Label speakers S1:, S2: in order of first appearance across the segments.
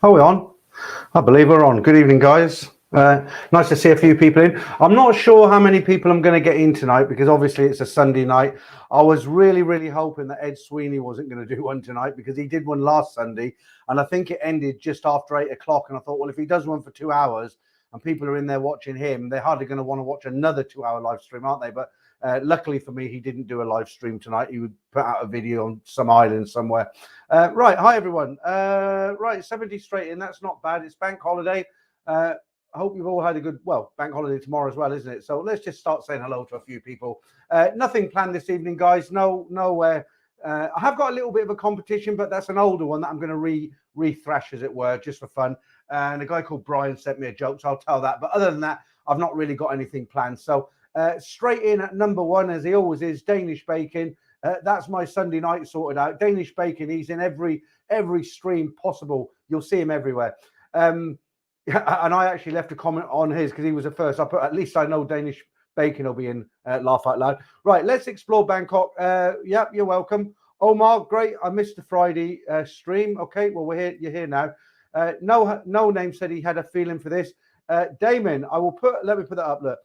S1: Are we on? I believe we're on. Good evening, guys. Nice to see a few people in. I'm not sure how many people I'm going to get in tonight because obviously it's a Sunday night. I was really hoping that Ed Sweeney wasn't going to do one tonight because he did one last Sunday and I think it ended just after 8 o'clock. And I thought, well, if he does one for 2 hours and people are in there watching him, they're hardly going to want to watch another 2-hour live stream, aren't they? But luckily for me, he didn't do a live stream tonight. He would put out a video on some island somewhere. Right. Hi, everyone. Right. 70 straight in. That's not bad. It's bank holiday. I hope you've all had a good, bank holiday tomorrow as well, isn't it? So let's just start saying hello to a few people. Nothing planned this evening, guys. No. I have got a little bit of a competition, but that's an older one that I'm going to re-thrash, as it were, just for fun. And a guy called Brian sent me a joke, so I'll tell that. But other than that, I've not really got anything planned. So straight in at number one, as he always is, Danish Bacon. That's my Sunday night sorted out. Danish Bacon, he's in every stream possible. You'll see him everywhere. And I actually left a comment on his because he was the first. I put, at least I know Danish Bacon will be in Laugh Out Loud. Right, let's explore Bangkok. Yep, you're welcome. Omar, great. I missed the Friday stream. Okay, well, we're here. You're here now. No name said he had a feeling for this. Damon, let me put that up. Look.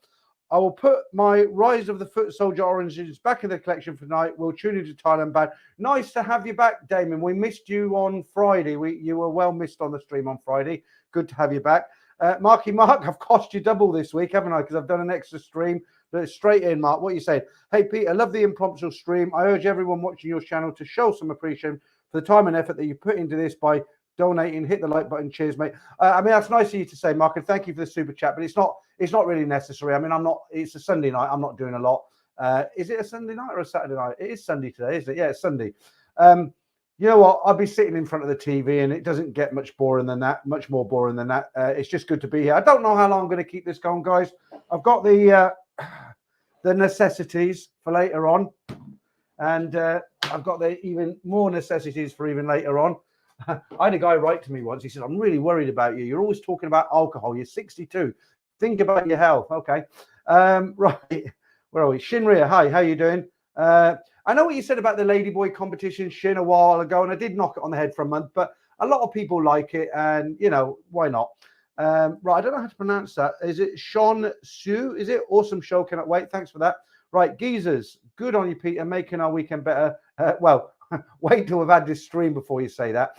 S1: I will put my Rise of the Foot Soldier Oranges back in the collection for tonight. We'll tune into Thailand band. Nice to have you back, Damon. We missed you on Friday. You were well missed on the stream on Friday. Good to have you back. Marky Mark, I've cost you double this week, haven't I? Because I've done an extra stream. But straight in, Mark, what you saying? Hey, Pete, I love the impromptu stream. I urge everyone watching your channel to show some appreciation for the time and effort that you put into this by donating. Hit the like button. Cheers, mate. I mean, that's nice of you to say, Mark, and thank you for the super chat, but it's not really necessary. I mean, it's a Sunday night. I'm not doing a lot. Is it a Sunday night or a Saturday night? It is Sunday today, isn't it? Yeah, it's Sunday. You know what? I'll be sitting in front of the TV and it doesn't get much more boring than that. It's just good to be here. I don't know how long I'm going to keep this going, guys. I've got the necessities for later on. And I've got the even more necessities for even later on. I had a guy write to me once. He said, I'm really worried about you. You're always talking about alcohol. You're 62. Think about your health. Okay. Right. Where are we? Shinria. Hi. How you doing? I know what you said about the Ladyboy competition, Shin, a while ago, and I did knock it on the head for a month, but a lot of people like it, and, you know, why not? Right. I don't know how to pronounce that. Is it Sean Sue? Is it? Awesome show. Cannot wait. Thanks for that. Right. Geezers. Good on you, Peter. Making our weekend better. Wait till we've had this stream before you say that.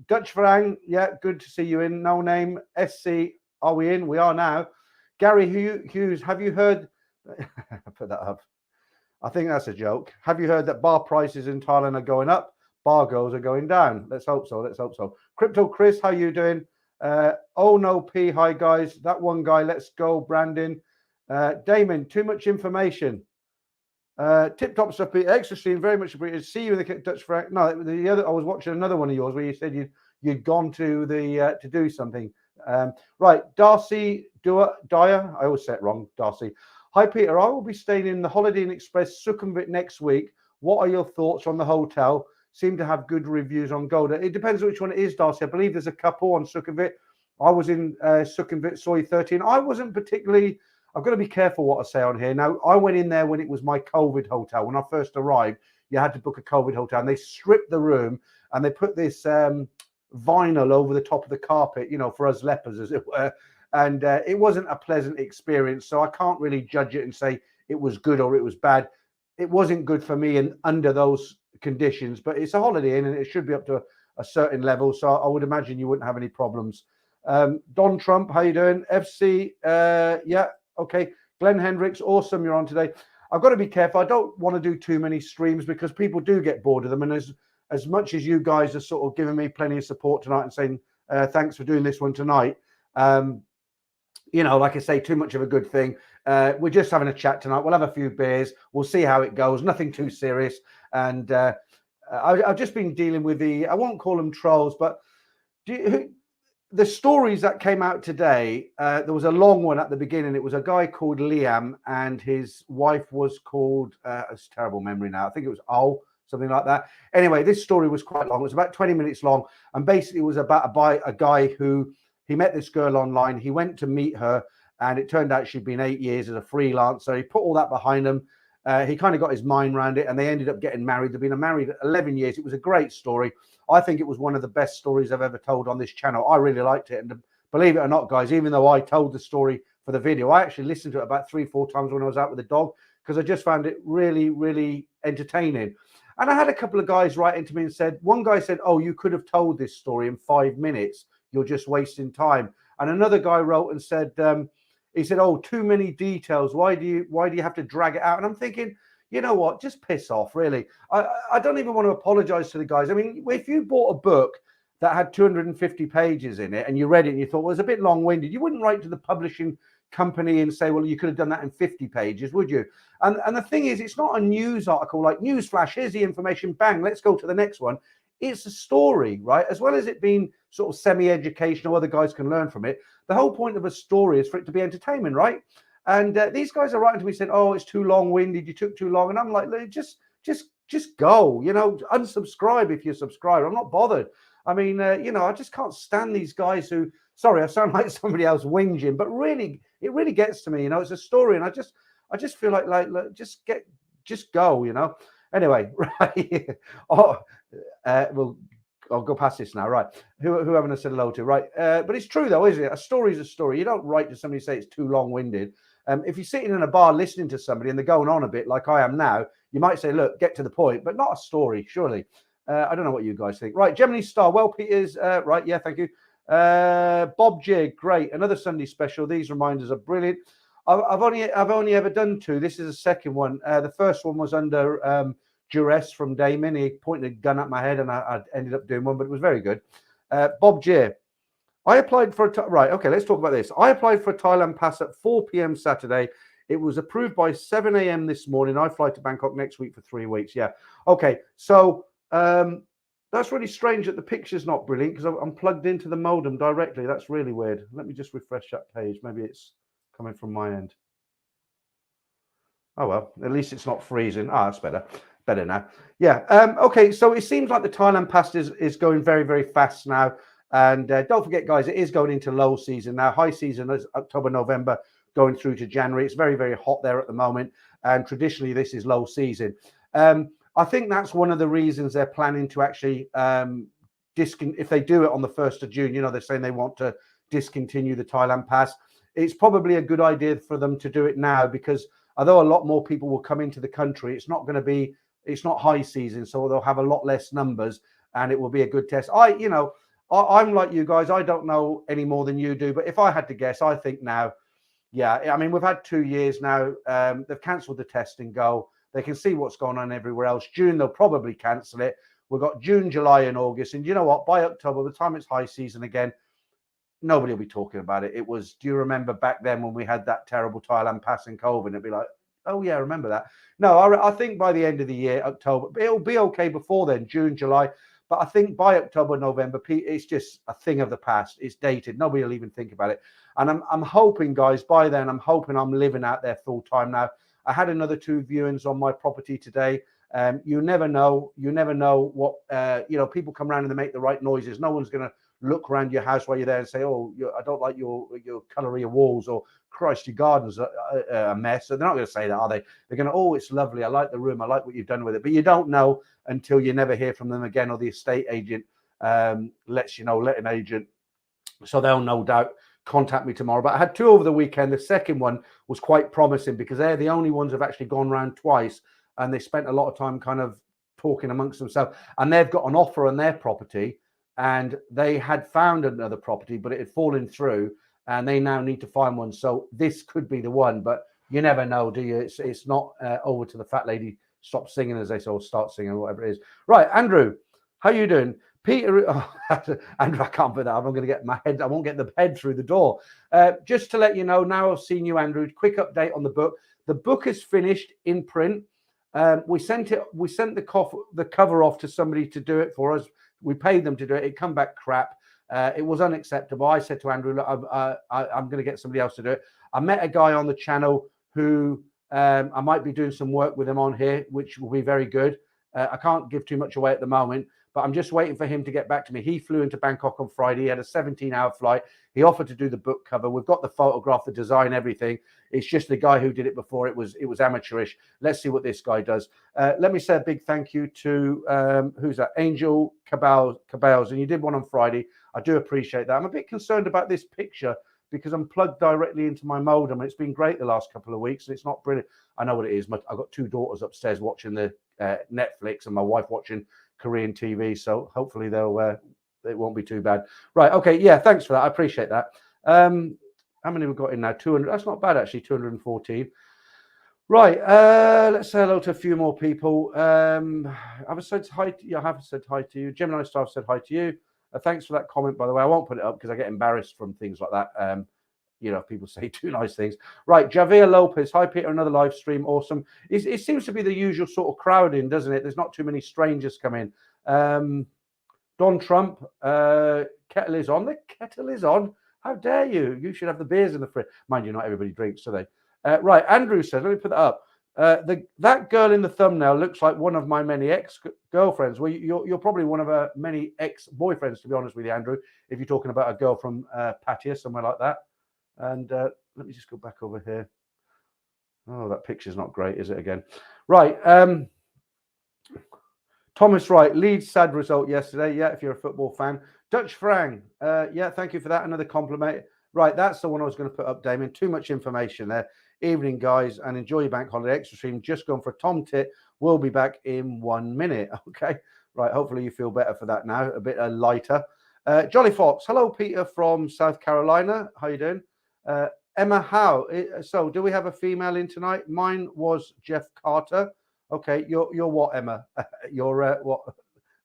S1: Dutch Farang, yeah, good to see you in. No name. SC, are we in? We are now. Gary Hughes, have you heard? Put that up. I think that's a joke. Have you heard that bar prices in Thailand are going up? Bar girls are going down. Let's hope so. Let's hope so. Crypto Chris, how you doing? Oh no, P. Hi guys. That one guy. Let's go, Brandon. Damon, too much information. Tip top stuff, extra stream, very much appreciated. See you in the Dutch Frank. No, the other, I was watching another one of yours where you said you'd gone to the to do something. Right, Darcy Dyer. I always say it wrong, Darcy. Hi Peter, I will be staying in the Holiday Inn Express Sukhumvit next week. What are your thoughts on the hotel? Seem to have good reviews on Golden. It depends which one it is, Darcy. I believe there's a couple on Sukhumvit. I was in Sukhumvit Soy 13. I wasn't particularly. I've got to be careful what I say on here. Now, I went in there when it was my COVID hotel. When I first arrived, you had to book a COVID hotel, and they stripped the room and they put this vinyl over the top of the carpet, you know, for us lepers, as it were. And it wasn't a pleasant experience. So I can't really judge it and say it was good or it was bad. It wasn't good for me and under those conditions, but it's a Holiday Inn and it should be up to a certain level. So I would imagine you wouldn't have any problems. Don Trump, how you doing? FC, yeah. Okay, Glenn Hendricks, awesome, you're on today. I've got to be careful. I don't want to do too many streams because people do get bored of them. And as much as you guys are sort of giving me plenty of support tonight and saying thanks for doing this one tonight, you know, like I say, too much of a good thing. We're just having a chat tonight. We'll have a few beers. We'll see how it goes. Nothing too serious. And I've just been dealing with I won't call them trolls, but the stories that came out today, there was a long one at the beginning. It was a guy called Liam and his wife was called, it's a terrible memory now. I think it was something like that. Anyway, this story was quite long. It was about 20 minutes long. And basically it was about a guy who, he met this girl online. He went to meet her and it turned out she'd been 8 years as a freelancer. He put all that behind him. He kind of got his mind around it, and they ended up getting married. They've been married 11 years. It was a great story. I think it was one of the best stories I've ever told on this channel. I really liked it. And believe it or not, guys, even though I told the story for the video, I actually listened to it about 3-4 times when I was out with the dog, because I just found it really, really entertaining. And I had a couple of guys write into me and said, one guy said, oh, you could have told this story in 5 minutes. You're just wasting time. And another guy wrote and said, he said, oh, too many details. Why do you have to drag it out? And I'm thinking, you know what? Just piss off, really. I don't even want to apologize to the guys. I mean, if you bought a book that had 250 pages in it and you read it and you thought, well, it's a bit long-winded, you wouldn't write to the publishing company and say, well, you could have done that in 50 pages, would you? And the thing is, it's not a news article like newsflash, here's the information, bang, let's go to the next one. It's a story, right? As well as it being sort of semi-educational, other guys can learn from it. The whole point of a story is for it to be entertainment, right? And these guys are writing to me saying, oh, it's too long-winded, you took too long. And I'm like, just go, you know, unsubscribe if you subscribe. I'm not bothered. I mean, you know, I just can't stand these guys who, sorry, I sound like somebody else whinging, but really, it really gets to me, you know, it's a story. And I just feel like just go, you know. Anyway, right. I'll go past this now, right? Who haven't I said hello to, right? But it's true though, isn't it? A story is a story. You don't write to somebody and say it's too long-winded. If you're sitting in a bar listening to somebody and they're going on a bit like I am now, you might say, look, get to the point, but not a story, surely. I don't know what you guys think. Right, Gemini Star. Well, Peter's right. Yeah, thank you. Bob Jig, great. Another Sunday special. These reminders are brilliant. I've only ever done 2. This is the second one. The first one was under duress from Damon. He pointed a gun at my head and I ended up doing one, but it was very good. Bob J. I applied for right. Okay, let's talk about this. I applied for a Thailand pass at 4 p.m. Saturday. It was approved by 7 a.m. this morning. I fly to Bangkok next week for 3 weeks. Yeah. Okay. So that's really strange that the picture's not brilliant because I'm plugged into the modem directly. That's really weird. Let me just refresh that page. Maybe it's coming from my end. Oh, well, at least it's not freezing. Ah, that's better. Better now. Yeah. Okay. So it seems like the Thailand pass is going very, very fast now. And don't forget, guys, it is going into low season now. High season is October, November, going through to January. It's very, very hot there at the moment. And traditionally, this is low season. I think that's one of the reasons they're planning to actually, if they do it on the 1st of June, you know, they're saying they want to discontinue the Thailand pass. It's probably a good idea for them to do it now because although a lot more people will come into the country, it's not high season. So they'll have a lot less numbers and it will be a good test. I'm like you guys. I don't know any more than you do. But if I had to guess, I think now, yeah, I mean, we've had 2 years now. They've cancelled the test and go. They can see what's going on everywhere else. June, they'll probably cancel it. We've got June, July and August. And you know what? By October, the time it's high season again, nobody will be talking about it. It was, do you remember back then when we had that terrible Thailand pass in COVID? It'd be like, oh, yeah, I remember that. No, I think by the end of the year, October, it'll be okay before then, June, July. But I think by October, November, it's just a thing of the past. It's dated. Nobody will even think about it. And I'm hoping, guys, by then, I'm hoping I'm living out there full time now. I had another 2 viewings on my property today. You never know. You never know what, people come around and they make the right noises. No one's going to look around your house while you're there and say, oh, I don't like your colour of your walls, or Christ, your garden's a mess. So they're not going to say that, are they? They're going to, oh, it's lovely. I like the room. I like what you've done with it. But you don't know until you never hear from them again, or the estate agent lets you know, letting agent. So they'll no doubt contact me tomorrow. But I had 2 over the weekend. The second one was quite promising because they're the only ones who've actually gone round twice, and they spent a lot of time kind of talking amongst themselves. And they've got an offer on their property, and they had found another property, but it had fallen through, and they now need to find one. So this could be the one, but you never know, do you? It's not over to the fat lady stop singing, as they say, or start singing, or whatever it is. Right, Andrew, how you doing? Peter, Andrew, I can't put that up. I'm going to get my head. I won't get the head through the door. Just to let you know, now I've seen you, Andrew. Quick update on the book. The book is finished in print. We sent the cover off to somebody to do it for us. We paid them to do it. It come back crap. It was unacceptable. I said to Andrew, look, I'm going to get somebody else to do it. I met a guy on the channel who I might be doing some work with him on here, which will be very good. I can't give too much away at the moment, but I'm just waiting for him to get back to me. He flew into Bangkok on Friday. He had a 17-hour flight. He offered to do the book cover. We've got the photograph, the design, everything. It's just the guy who did it before. It was amateurish. Let's see what this guy does. Let me say a big thank you to who's that? Angel Cabals, and you did one on Friday. I do appreciate that. I'm a bit concerned about this picture because I'm plugged directly into my modem. It's been great the last couple of weeks, and it's not brilliant. I know what it is. I've got 2 daughters upstairs watching the Netflix, and my wife watching Korean TV. So hopefully it won't be too bad. Right. Okay. Yeah. Thanks for that. I appreciate that. How many we've got in now? 200. That's not bad, actually. 214. Right. Let's say hello to a few more people. I've said hi to you. I have said hi to you. Gemini Star said hi to you. Thanks for that comment, by the way. I won't put it up because I get embarrassed from things like that. People say 2 nice things. Right. Javier Lopez. Hi, Peter. Another live stream. Awesome. It seems to be the usual sort of crowding, doesn't it? There's not too many strangers come in. Don Trump. Kettle is on. The kettle is on. How dare you? You should have the beers in the fridge. Mind you, not everybody drinks, do they? Right. Andrew says, let me put that up. That girl in the thumbnail looks like one of my many ex-girlfriends. Well, you're probably one of her many ex-boyfriends, to be honest with you, Andrew, if you're talking about a girl from Pattaya, somewhere like that. And let me just go back over here. Oh, that picture's not great, is it, again? Right. Thomas Wright, Leeds sad result yesterday. Yeah, if you're a football fan. Dutch Frang. Yeah, thank you for that. Another compliment. Right, that's the one I was going to put up, Damien. Too much information there. Evening, guys, and enjoy your bank holiday extra stream. Just gone for a Tom Tit. We'll be back in 1 minute. Okay. Right. Hopefully you feel better for that now. A bit lighter. Jolly Fox. Hello, Peter from South Carolina. How you doing? Emma Howe. So do we have a female in tonight? Mine was Jeff Carter. Okay. You're what, Emma? You're what?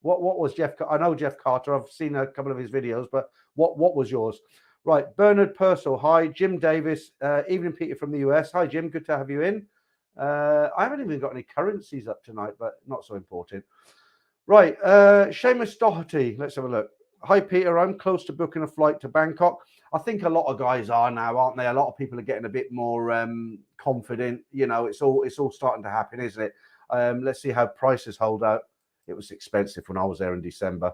S1: What was Jeff? I know Jeff Carter. I've seen a couple of his videos, but what was yours? Right, Bernard Purcell. Hi, Jim Davis. Evening, Peter from the US. Hi, Jim. Good to have you in. I haven't even got any currencies up tonight, but not so important. Right, Seamus Doherty. Let's have a look. Hi, Peter. I'm close to booking a flight to Bangkok. I think a lot of guys are now, aren't they? A lot of people are getting a bit more confident. You know, it's all starting to happen, isn't it? Let's see how prices hold out. It was expensive when I was there in December.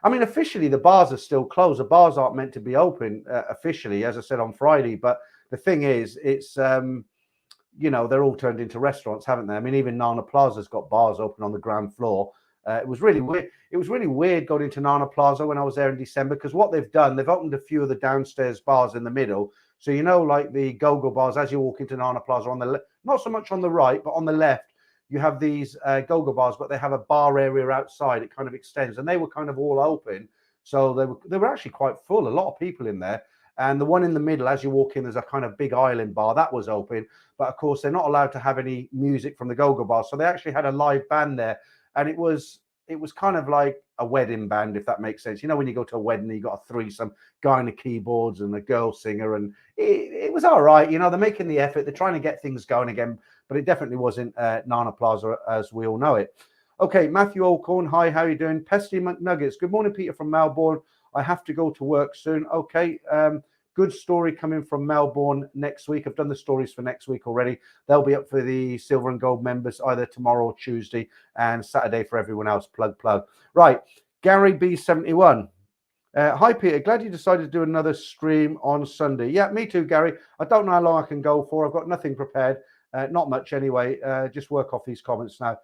S1: I mean, officially, the bars are still closed. The bars aren't meant to be open officially, as I said on Friday. But the thing is, it's, they're all turned into restaurants, haven't they? I mean, even Nana Plaza's got bars open on the ground floor. It was really weird. It was really weird going into Nana Plaza when I was there in December, because what they've done, they've opened a few of the downstairs bars in the middle. So, like the go-go bars, as you walk into Nana Plaza on the not so much on the right, but on the left, you have these go-go bars, but they have a bar area outside. It kind of extends, and they were kind of all open. So they were actually quite full, a lot of people in there. And the one in the middle, as you walk in, there's a kind of big island bar that was open. But of course, they're not allowed to have any music from the go-go bar. So they actually had a live band there. And it was kind of like a wedding band, if that makes sense. You know, when you go to a wedding, you got a threesome, guy on the keyboards and a girl singer. And it was all right. They're making the effort. They're trying to get things going again. But it definitely wasn't Nana Plaza as we all know it. Okay, Matthew Olcorn. Hi, how are you doing? Pesty McNuggets. Good morning, Peter from Melbourne. I have to go to work soon. Okay, good story coming from Melbourne next week. I've done the stories for next week already. They'll be up for the silver and gold members either tomorrow or Tuesday, and Saturday for everyone else. Plug. Right, Gary B71. Hi, Peter. Glad you decided to do another stream on Sunday. Yeah, me too, Gary. I don't know how long I can go for. I've got nothing prepared. Not much anyway. Just work off these comments now.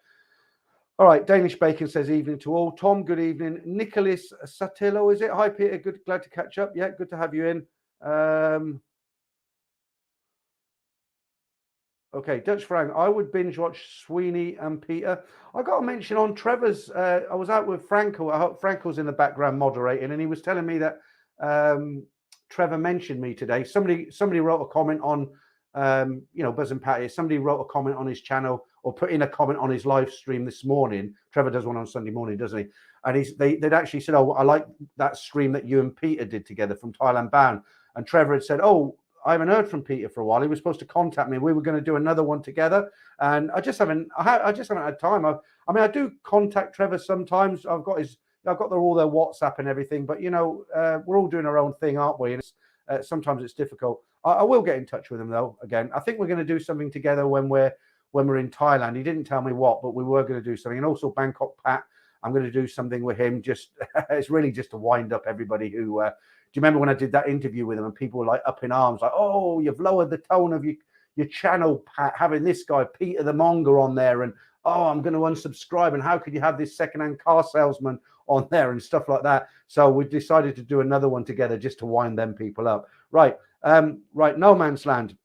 S1: All right. Danish Bacon says evening to all. Tom, good evening. Nicholas Satillo, is it? Hi, Peter. Good. Glad to catch up. Yeah, good to have you in. Okay, Dutch Frank. I would binge watch Sweeney and Peter. I got to mention on Trevor's. I was out with Franco. I hope Franco's in the background moderating, and he was telling me that Trevor mentioned me today. Somebody wrote a comment on. Buzz and Patty, somebody wrote a comment on his channel or put in a comment on his live stream this morning. Trevor does one on Sunday morning, doesn't he? And they'd actually said, oh, I like that stream that you and Peter did together from Thailand Bound. And Trevor had said, oh, I haven't heard from Peter for a while. He was supposed to contact me. We were going to do another one together. And I just haven't had time. I do contact Trevor sometimes. I've got all their WhatsApp and everything, but we're all doing our own thing, aren't we? And sometimes it's difficult. I will get in touch with him though. Again, I think we're going to do something together when we're in Thailand. He didn't tell me what, but we were going to do something. And also Bangkok Pat. I'm going to do something with him. Just it's really just to wind up everybody who. Do you remember when I did that interview with him and people were like up in arms, like, oh, you've lowered the tone of your channel, Pat, having this guy, Peter the Monger, on there, and oh, I'm going to unsubscribe, and how could you have this secondhand car salesman on there and stuff like that? So we decided to do another one together just to wind them people up. Right, right, No Man's Land.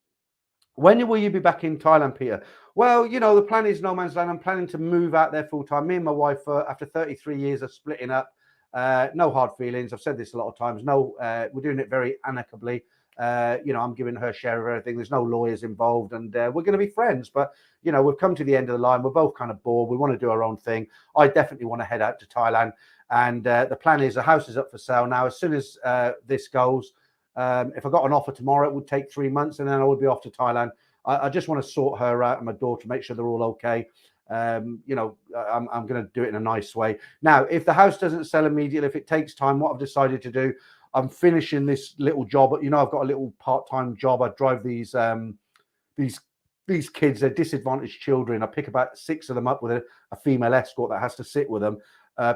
S1: When will you be back in Thailand, Peter? Well, you know, the plan is No Man's Land. I'm planning to move out there full time. Me and my wife, after 33 years of splitting up, no hard feelings. I've said this a lot of times. No, we're doing it very amicably. You know, I'm giving her share of everything. There's no lawyers involved, and we're going to be friends. But, you know, we've come to the end of the line. We're both kind of bored. We want to do our own thing. I definitely want to head out to Thailand. And the plan is the house is up for sale now. As soon as this goes, if I got an offer tomorrow, it would take 3 months, and then I would be off to Thailand. I just want to sort her out and my daughter, make sure they're all okay. You know, I'm going to do it in a nice way. Now, if the house doesn't sell immediately, if it takes time, what I've decided to do, I'm finishing this little job. You know, I've got a little part-time job. I drive these kids. They're disadvantaged children. I pick about 6 of them up with a female escort that has to sit with them.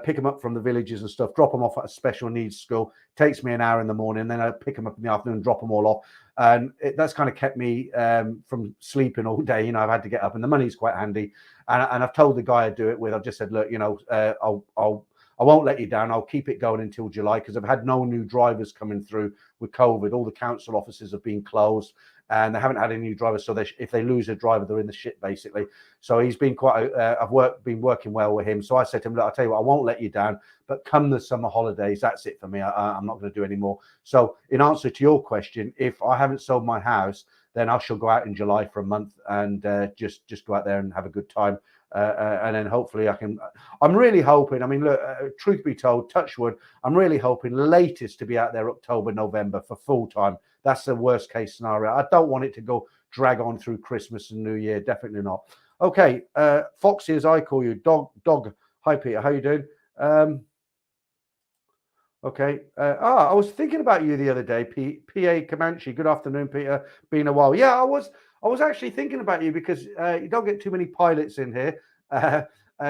S1: Pick them up from the villages and stuff, drop them off at a special needs school. Takes me an hour in the morning, then I pick them up in the afternoon, drop them all off. And that's kind of kept me from sleeping all day. You know, I've had to get up, and the money's quite handy. And I've told the guy I do it with, I've just said, look, you know, I won't let you down. I'll keep it going until July, because I've had no new drivers coming through with COVID. All the council offices have been closed, and they haven't had any new drivers. So if they lose a driver, they're in the shit, basically. So he's been quite, been working well with him. So I said to him, look, I'll tell you what, I won't let you down, but come the summer holidays, that's it for me. I'm not going to do any more. So in answer to your question, if I haven't sold my house, then I shall go out in July for a month and just go out there and have a good time. And then hopefully I'm really hoping, I mean, look, truth be told, touch wood, I'm really hoping latest to be out there October, November for full time. That's the worst case scenario. I don't want it to go drag on through Christmas and New Year. Definitely not. Okay. Foxy, as I call you, dog. Hi, Peter. How you doing? Okay. I was thinking about you the other day, PA Comanche. Good afternoon, Peter. Been a while. Yeah, I was actually thinking about you, because you don't get too many pilots in here.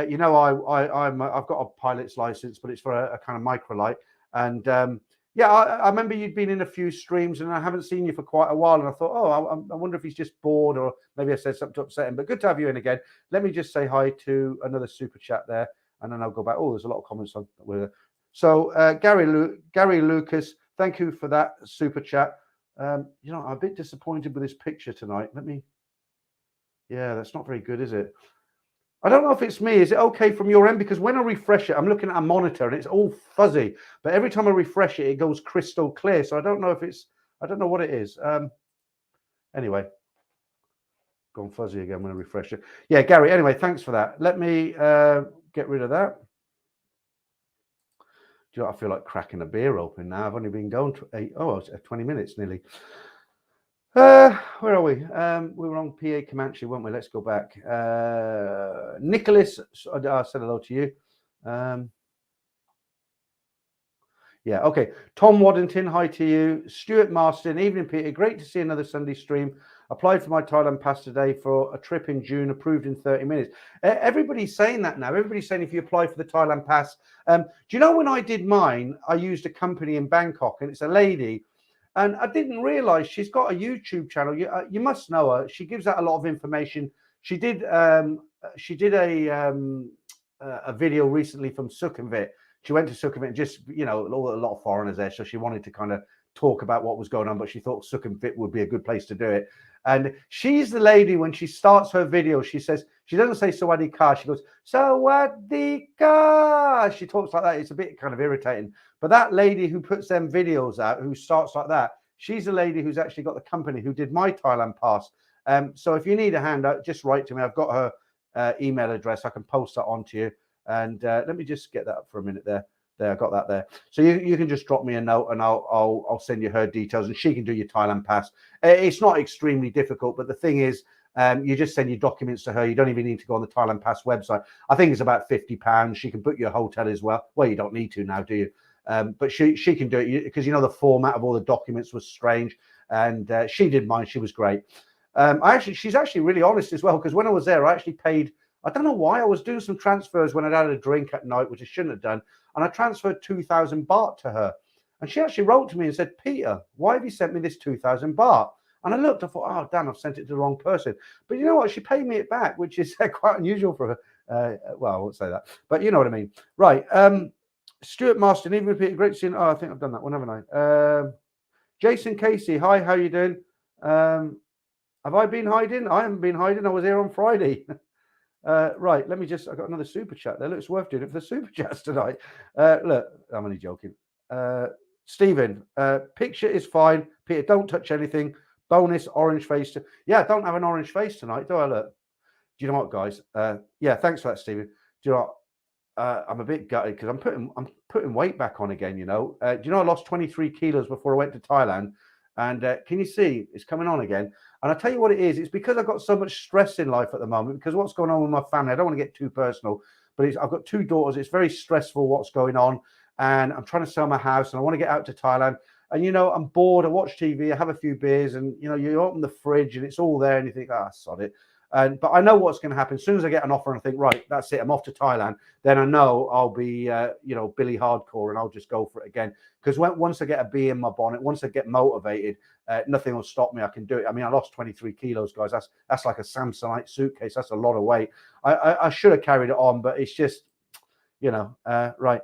S1: You know, I've got a pilot's license, but it's for a kind of microlight. And yeah, I remember you'd been in a few streams, and I haven't seen you for quite a while. And I thought, oh, I wonder if he's just bored, or maybe I said something to upset him. But good to have you in again. Let me just say hi to another super chat there, and then I'll go back. Oh, there's a lot of comments on with it. So Gary Lucas, thank you for that super chat. You know, I'm a bit disappointed with this picture tonight. Yeah, that's not very good, is it? I don't know if it's me. Is it okay from your end? Because when I refresh it, I'm looking at a monitor and it's all fuzzy. But every time I refresh it, it goes crystal clear. So I don't know what it is. Anyway, gone fuzzy again when I refresh it. Yeah, Gary, anyway, thanks for that. Let me get rid of that. Do you know, I feel like cracking a beer open now. I've only been going 20 minutes nearly. Where are we? We were on PA Comanche, weren't we? Let's go back. Nicholas, I said hello to you. Yeah, okay. Tom Waddington, hi to you. Stuart Marston, evening, Peter. Great to see another Sunday stream. Applied for my Thailand pass today for a trip in June, approved in 30 minutes. Everybody's saying that now. Everybody's saying if you apply for the Thailand pass. Do you know when I did mine, I used a company in Bangkok, and it's a lady. And I didn't realize she's got a YouTube channel. You must know her. She gives out a lot of information. She did a video recently from Sukhumvit. She went to Sukhumvit, and just, you know, a lot of foreigners there. So she wanted to kind of talk about what was going on, but she thought Sukhumvit would be a good place to do it. And she's the lady, when she starts her video, she says, she doesn't say Sawadee Ka, she goes, Sawadee Ka. She talks like that. It's a bit kind of irritating. But that lady who puts them videos out, who starts like that, she's a lady who's actually got the company who did my Thailand pass. So if you need a handout, just write to me. I've got her email address. I can post that on to you. And let me just get that up for a minute there. There, I got that there. So you can just drop me a note, and I'll send you her details, and she can do your Thailand pass. It's not extremely difficult, but the thing is, you just send your documents to her. You don't even need to go on the Thailand pass website. I think it's about £50. She can book you a hotel as well. Well, you don't need to now, do you? But she can do it, because, you know, the format of all the documents was strange, and she did mine. She was great. She's actually really honest as well, because when I was there, I I don't know why. I was doing some transfers when I'd had a drink at night, which I shouldn't have done. And I transferred 2,000 baht to her. And she actually wrote to me and said, Peter, why have you sent me this 2,000 baht? And I looked, I thought, oh, damn, I've sent it to the wrong person. But you know what? She paid me it back, which is quite unusual for her. Well, I won't say that, but you know what I mean. Right. Stuart Marston, even Peter, great to see you. Oh, I think I've done that one, haven't I? Jason Casey, hi, how you doing? Have I been hiding? I haven't been hiding. I was here on Friday. Right, let me just, I got another super chat there. Look, it's worth doing it for the super chats tonight. Look, I'm only joking. Stephen, picture is fine. Peter, don't touch anything. Bonus orange face. Yeah, I don't have an orange face tonight, do I? Look. Do you know what, guys? Yeah, thanks for that, Stephen. Do you know what? I'm a bit gutted because I'm putting weight back on again, you know. Do you know I lost 23 kilos before I went to Thailand? And can you see it's coming on again? And I'll tell you what it is. It's because I've got so much stress in life at the moment because what's going on with my family. I don't want to get too personal, but I've got 2 daughters. It's very stressful what's going on. And I'm trying to sell my house and I want to get out to Thailand. And, you know, I'm bored. I watch TV. I have a few beers and, you know, you open the fridge and it's all there and you think, ah, sod it. But I know what's going to happen. As soon as I get an offer and I think, right, that's it, I'm off to Thailand, then I know I'll be, you know, Billy Hardcore and I'll just go for it again. Because once I get a bee in my bonnet, once I get motivated, nothing will stop me. I can do it. I mean, I lost 23 kilos, guys. That's like a Samsonite suitcase. That's a lot of weight. I should have carried it on, but it's just, you know, right.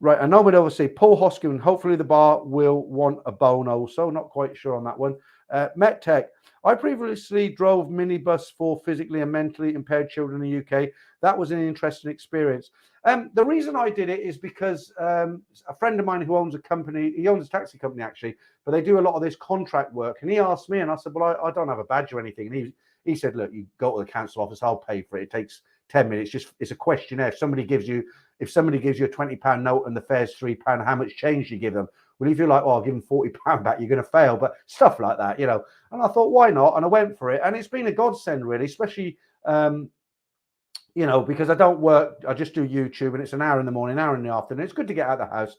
S1: Right, I know, but obviously Paul Hoskin, hopefully the bar will want a bono. So not quite sure on that one. MetTech, I previously drove minibus for physically and mentally impaired children in the UK. That was an interesting experience. The reason I did it is because a friend of mine who owns a company, he owns a taxi company actually, but they do a lot of this contract work. And he asked me, and I said, well, I don't have a badge or anything. And he said, look, you go to the council office, I'll pay for it. It takes 10 minutes. It's a questionnaire. If somebody gives you a £20 note and the fare's £3, how much change do you give them? Well, if you're like, oh, I'll give them £40 back, you're going to fail. But stuff like that, you know. And I thought, why not? And I went for it. And it's been a godsend, really, especially, you know, because I don't work. I just do YouTube and it's an hour in the morning, an hour in the afternoon. It's good to get out of the house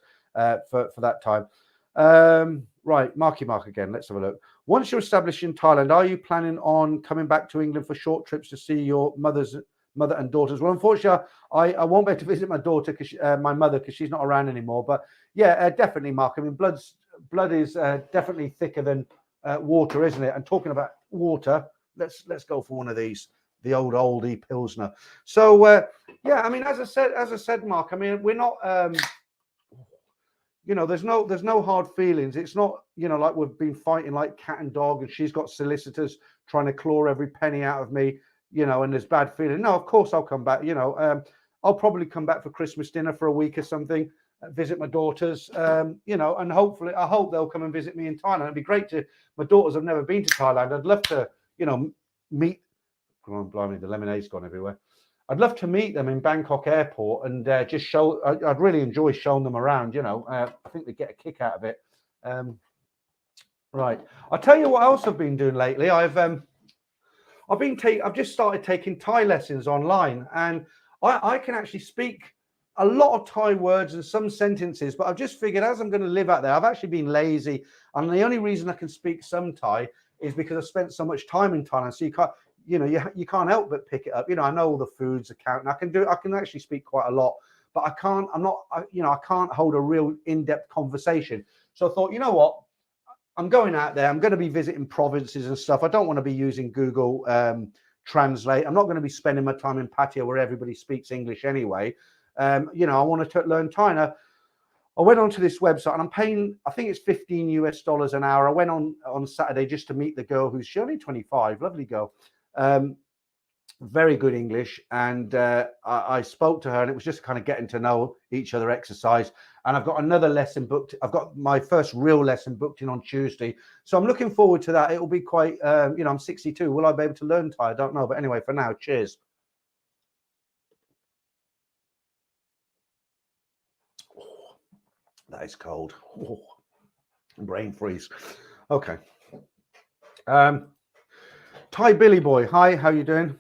S1: for that time. Right, Marky Mark again. Let's have a look. Once you're established in Thailand, are you planning on coming back to England for short trips to see your mother and daughters? Well, unfortunately, I won't be able to visit my daughter, my mother, because she's not around anymore. But yeah, definitely, Mark. I mean, blood is definitely thicker than water, isn't it? And talking about water, let's go for one of these, the old oldie Pilsner. So yeah, I mean, as I said, Mark. I mean, we're not. You know, there's no hard feelings. It's not, you know, like we've been fighting like cat and dog, and she's got solicitors trying to claw every penny out of me. You know, and there's bad feeling. No, of course I'll come back. You know, I'll probably come back for Christmas dinner for a week or something, visit my daughters. You know, and hopefully, I hope they'll come and visit me in Thailand. It'd be great to. My daughters have never been to Thailand. I'd love to, you know, meet. Come on, blimey, the lemonade's gone everywhere. I'd love to meet them in Bangkok airport and just show. I'd really enjoy showing them around. You know, I think they get a kick out of it. Right, I'll tell you what else I've been doing lately. I've just started taking Thai lessons online, and I can actually speak a lot of Thai words and some sentences. But I've just figured, as I'm going to live out there, I've actually been lazy, and the only reason I can speak some Thai is because I've spent so much time in Thailand. So you can't. You know, you can't help but pick it up. You know, I know all the foods account, and I can actually speak quite a lot, but I can't hold a real in-depth conversation. So I thought, you know what, I'm going out there. I'm going to be visiting provinces and stuff. I don't want to be using Google Translate. I'm not going to be spending my time in Pattaya where everybody speaks English anyway. You know, I want to learn Thai. Now, I went onto this website and I'm paying, I think it's $15 an hour. I went on Saturday just to meet the girl who's only 25, lovely girl. Very good English, and I spoke to her, and it was just kind of getting to know each other exercise. And I've got another lesson booked. I've got my first real lesson booked in on Tuesday, so I'm looking forward to that. It will be quite, you know, I'm 62. Will I be able to learn Thai? I don't know, but anyway, for now, cheers. Oh, that is cold. Oh, brain freeze. Okay. Thai Billy Boy, hi, how you doing?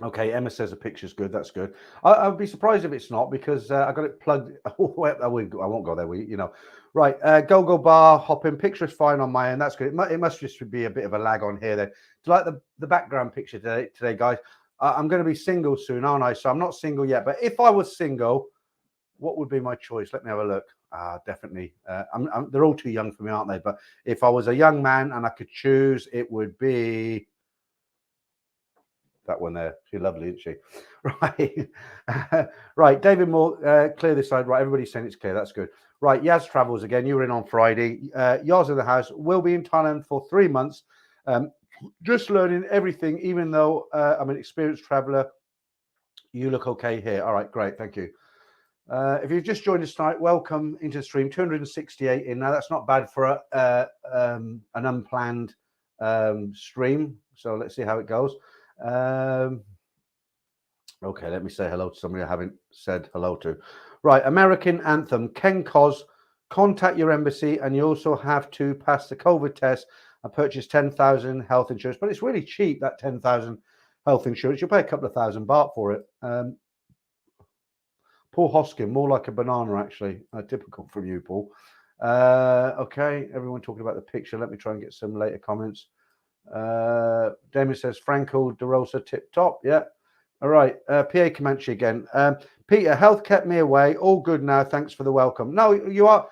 S1: Okay, Emma says the picture's good. That's good. I'd be surprised if it's not because I got it plugged. I won't go there. Right. Go bar hopping. Picture is fine on my end. That's good. It must just be a bit of a lag on here. Then, do you like the background picture today, guys? I'm going to be single soon, aren't I? So I'm not single yet. But if I was single, what would be my choice? Let me have a look. Definitely. They're all too young for me, aren't they? But if I was a young man and I could choose, it would be that one there. She's lovely, isn't she? Right. Right. David Moore, clear this side. Right. Everybody's saying it's clear. That's good. Right. Yaz travels again. You were in on Friday. Yaz in the house. Will be in Thailand for 3 months. Just learning everything, even though I'm an experienced traveler. You look okay here. All right. Great. Thank you. If you've just joined us tonight, welcome into the stream. 268 in now. That's not bad for an unplanned stream. So let's see how it goes. Okay, let me say hello to somebody I haven't said hello to. Right, American anthem. Ken Cos, contact your embassy, and you also have to pass the COVID test and purchase 10,000 health insurance. But it's really cheap, that 10,000 health insurance. You'll pay a couple of $1,000 for it. Paul Hoskin, more like a banana, actually. Typical from you, Paul. Okay, everyone talking about the picture. Let me try and get some later comments. Damien says Franco De Rosa tip top. Yeah. All right. PA Comanche again. Peter, health kept me away. All good now. Thanks for the welcome. No, you are.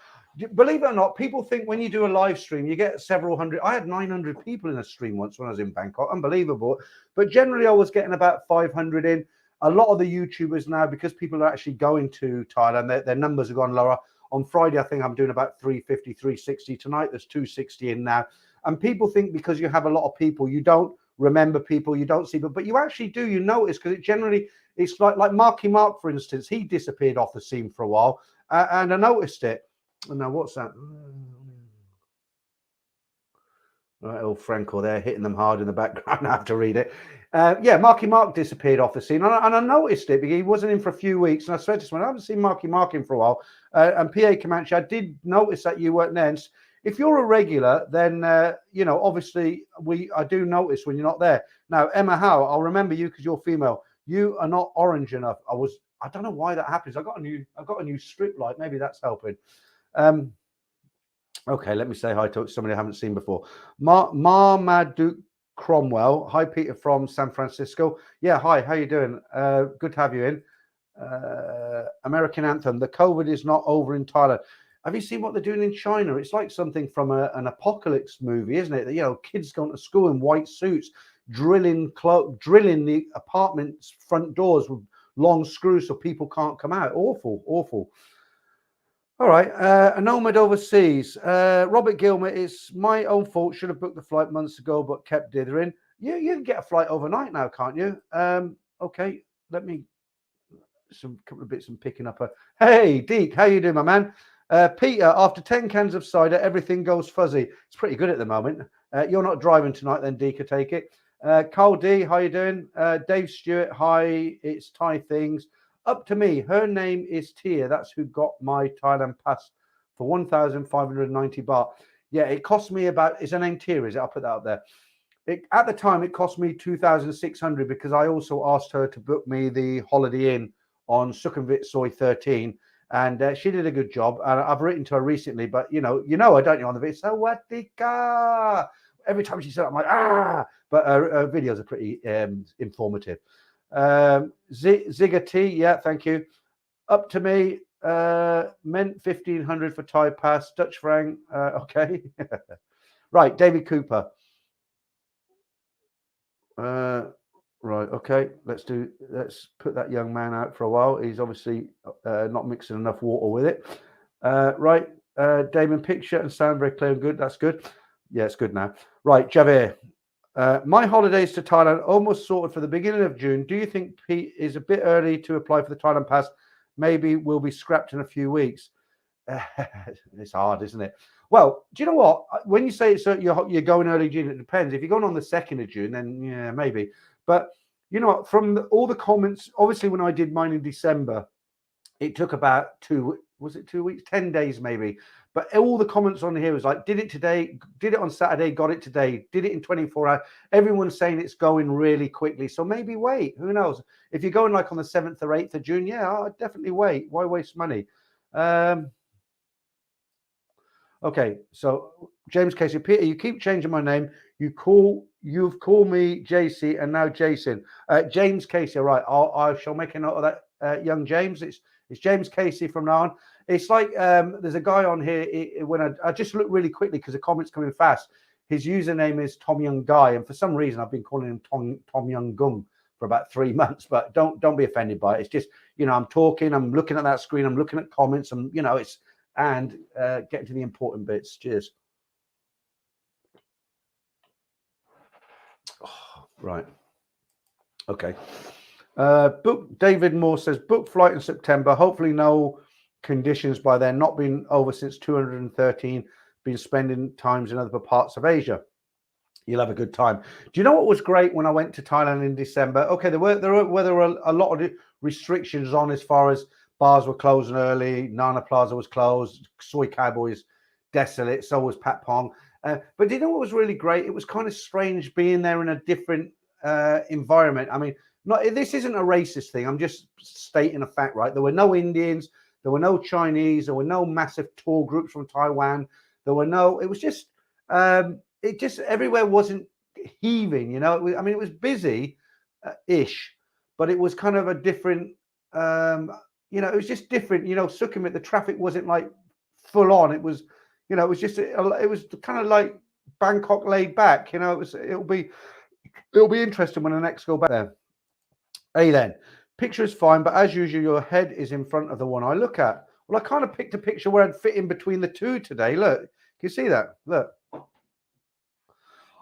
S1: Believe it or not, people think when you do a live stream, you get several hundred. I had 900 people in a stream once when I was in Bangkok. Unbelievable. But generally, I was getting about 500 in. A lot of the YouTubers now, because people are actually going to Thailand, their numbers have gone lower. On Friday, I think I'm doing about 350, 360. Tonight, there's 260 in now. And people think because you have a lot of people, you don't remember people, you don't see people, but you actually do. You notice because it's like Marky Mark, for instance. He disappeared off the scene for a while, and I noticed it. And now what's that? Right, old Franco there hitting them hard in the background. I have to read it. Yeah, Marky Mark disappeared off the scene, and I noticed it because he wasn't in for a few weeks. And I said to someone, I haven't seen Marky Mark in for a while. And PA Comanche, I did notice that you weren't there. If you're a regular, then obviously I do notice when you're not there. Now, Emma Howe, I'll remember you because you're female. You are not orange enough. I don't know why that happens. I've got a new strip light. Maybe that's helping. Okay, let me say hi to somebody I haven't seen before. Marmaduke Cromwell. Hi, Peter from San Francisco. Yeah, hi. How you doing? Good to have you in. American anthem. The COVID is not over in Thailand. Have you seen what they're doing in China? It's like something from an apocalypse movie, isn't it? Kids going to school in white suits, drilling the apartment's front doors with long screws so people can't come out. Awful, awful. All right, a nomad overseas. Robert Gilmer, it's my own fault. Should have booked the flight months ago, but kept dithering. You can get a flight overnight now, can't you? Okay, let me couple of bits I'm picking up. Hey, Deke, how you doing, my man? Peter, after 10 cans of cider, everything goes fuzzy. It's pretty good at the moment. You're not driving tonight, then, Deke, I take it. Carl D, how you doing? Dave Stewart, hi. It's Thai things. Up to me. Her name is Tia. That's who got my Thailand pass for 1,590 baht. Yeah, it cost me about. Is her name Tia? Is it? I'll put that up there. At the time, it cost me 2,600 because I also asked her to book me the Holiday Inn on Sukhumvit Soi 13, and she did a good job. And I've written to her recently, but you know, I don't on the video. So what every time she said, I'm like But her videos are pretty informative. Zigga T, yeah, thank you. Up to me, meant 1,500 for Thai pass, Dutch franc. Okay, right, David Cooper. Right, okay, let's put that young man out for a while. He's obviously not mixing enough water with it. Right, Damon, picture and sound very clear and good. That's good. Yeah, it's good now. Right, Javier. My holidays to Thailand almost sorted for the beginning of June. Do you think Pete is a bit early to apply for the Thailand pass? Maybe we'll be scrapped in a few weeks. It's hard, isn't it? Well, do you know what? When you say it's you're going early June, it depends. If you're going on the 2nd of June, then yeah, maybe. But you know what? From all the comments, obviously, when I did mine in December, it took about was it 2 weeks? 10 days maybe. But all the comments on here was like, did it today, did it on Saturday, got it today, did it in 24 hours. Everyone's saying it's going really quickly. So maybe wait, who knows? If you're going like on the 7th or 8th of June, yeah, I'd definitely wait. Why waste money? Okay, so James Casey, Peter, you keep changing my name. You've called me JC and now Jason. James Casey, right? I shall make a note of that, young James. It's James Casey from now on. It's like there's a guy on here. When I just look really quickly because the comments coming fast. His username is Tom Young Guy, and for some reason I've been calling him Tom Young Gung for about 3 months. But don't be offended by it. It's just, you know, I'm talking, I'm looking at that screen, I'm looking at comments, and you know it's. And getting to the important bits. Cheers. Oh, right. Okay. Book David Moore says book flight in September. Hopefully no conditions by then. Not been over since 213. Been spending times in other parts of Asia. You'll have a good time. Do you know what was great when I went to Thailand in December? Okay, there were a lot of restrictions on as far as bars were closing early. Nana Plaza was closed. Soy Cowboys desolate. So was Pat Pong. But do you know what was really great? It was kind of strange being there in a different environment. I mean, this isn't a racist thing. I'm just stating a fact, right? There were no Indians. There were no Chinese. There were no massive tour groups from Taiwan. There were no. It was just. It just everywhere wasn't heaving. You know. It was busy, ish, but it was kind of a different. You know, it was just different. You know, Sukhumvit, the traffic wasn't like full on. It was, you know, it was just, it was kind of like Bangkok laid back. You know, it'll be interesting when I next go back there. Hey, then, picture is fine, but as usual, your head is in front of the one I look at. Well, I kind of picked a picture where I'd fit in between the two today. Look, can you see that? Look.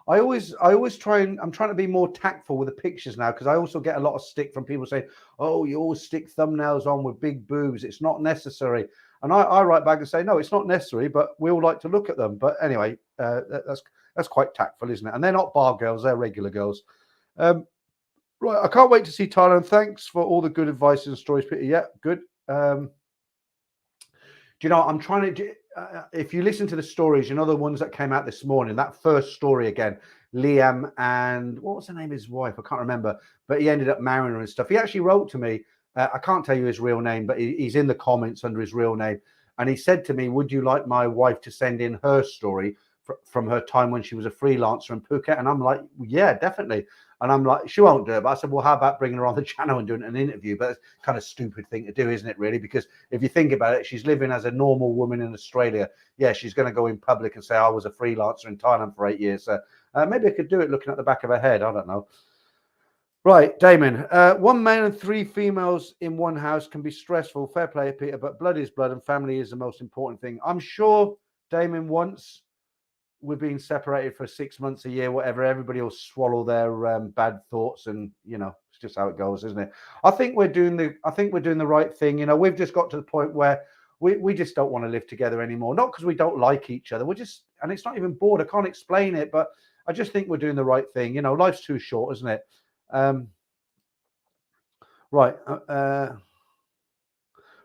S1: I always try and I'm trying to be more tactful with the pictures now because I also get a lot of stick from people saying, "Oh, you always stick thumbnails on with big boobs. It's not necessary." And I write back and say, "No, it's not necessary, but we all like to look at them." But anyway, that's quite tactful, isn't it? And they're not bar girls; they're regular girls. Right, I can't wait to see Thailand. Thanks for all the good advice and stories, Peter. Yeah, good. Do you know, I'm trying to, if you listen to the stories, you know, the ones that came out this morning, that first story again, Liam and what was the name of his wife? I can't remember, but he ended up marrying her and stuff. He actually wrote to me. I can't tell you his real name, but he's in the comments under his real name. And he said to me, would you like my wife to send in her story from her time when she was a freelancer in Phuket? And I'm like, yeah, definitely. And I'm like, she won't do it. But I said, well, how about bringing her on the channel and doing an interview? But it's kind of stupid thing to do, isn't it, really? Because if you think about it, she's living as a normal woman in Australia. Yeah, she's going to go in public and say, I was a freelancer in Thailand for 8 years. So maybe I could do it looking at the back of her head. I don't know. Right, Damon. 1 male and 3 females in one house can be stressful. Fair play, Peter, but blood is blood and family is the most important thing. I'm sure, Damon, once we're being separated for 6 months, a year, whatever, everybody will swallow their bad thoughts, and you know, it's just how it goes, isn't it? I think we're doing the right thing. You know, we've just got to the point where we just don't want to live together anymore. Not because we don't like each other. We're just, and it's not even bored. I can't explain it, but I just think we're doing the right thing. You know, life's too short, isn't it? Right.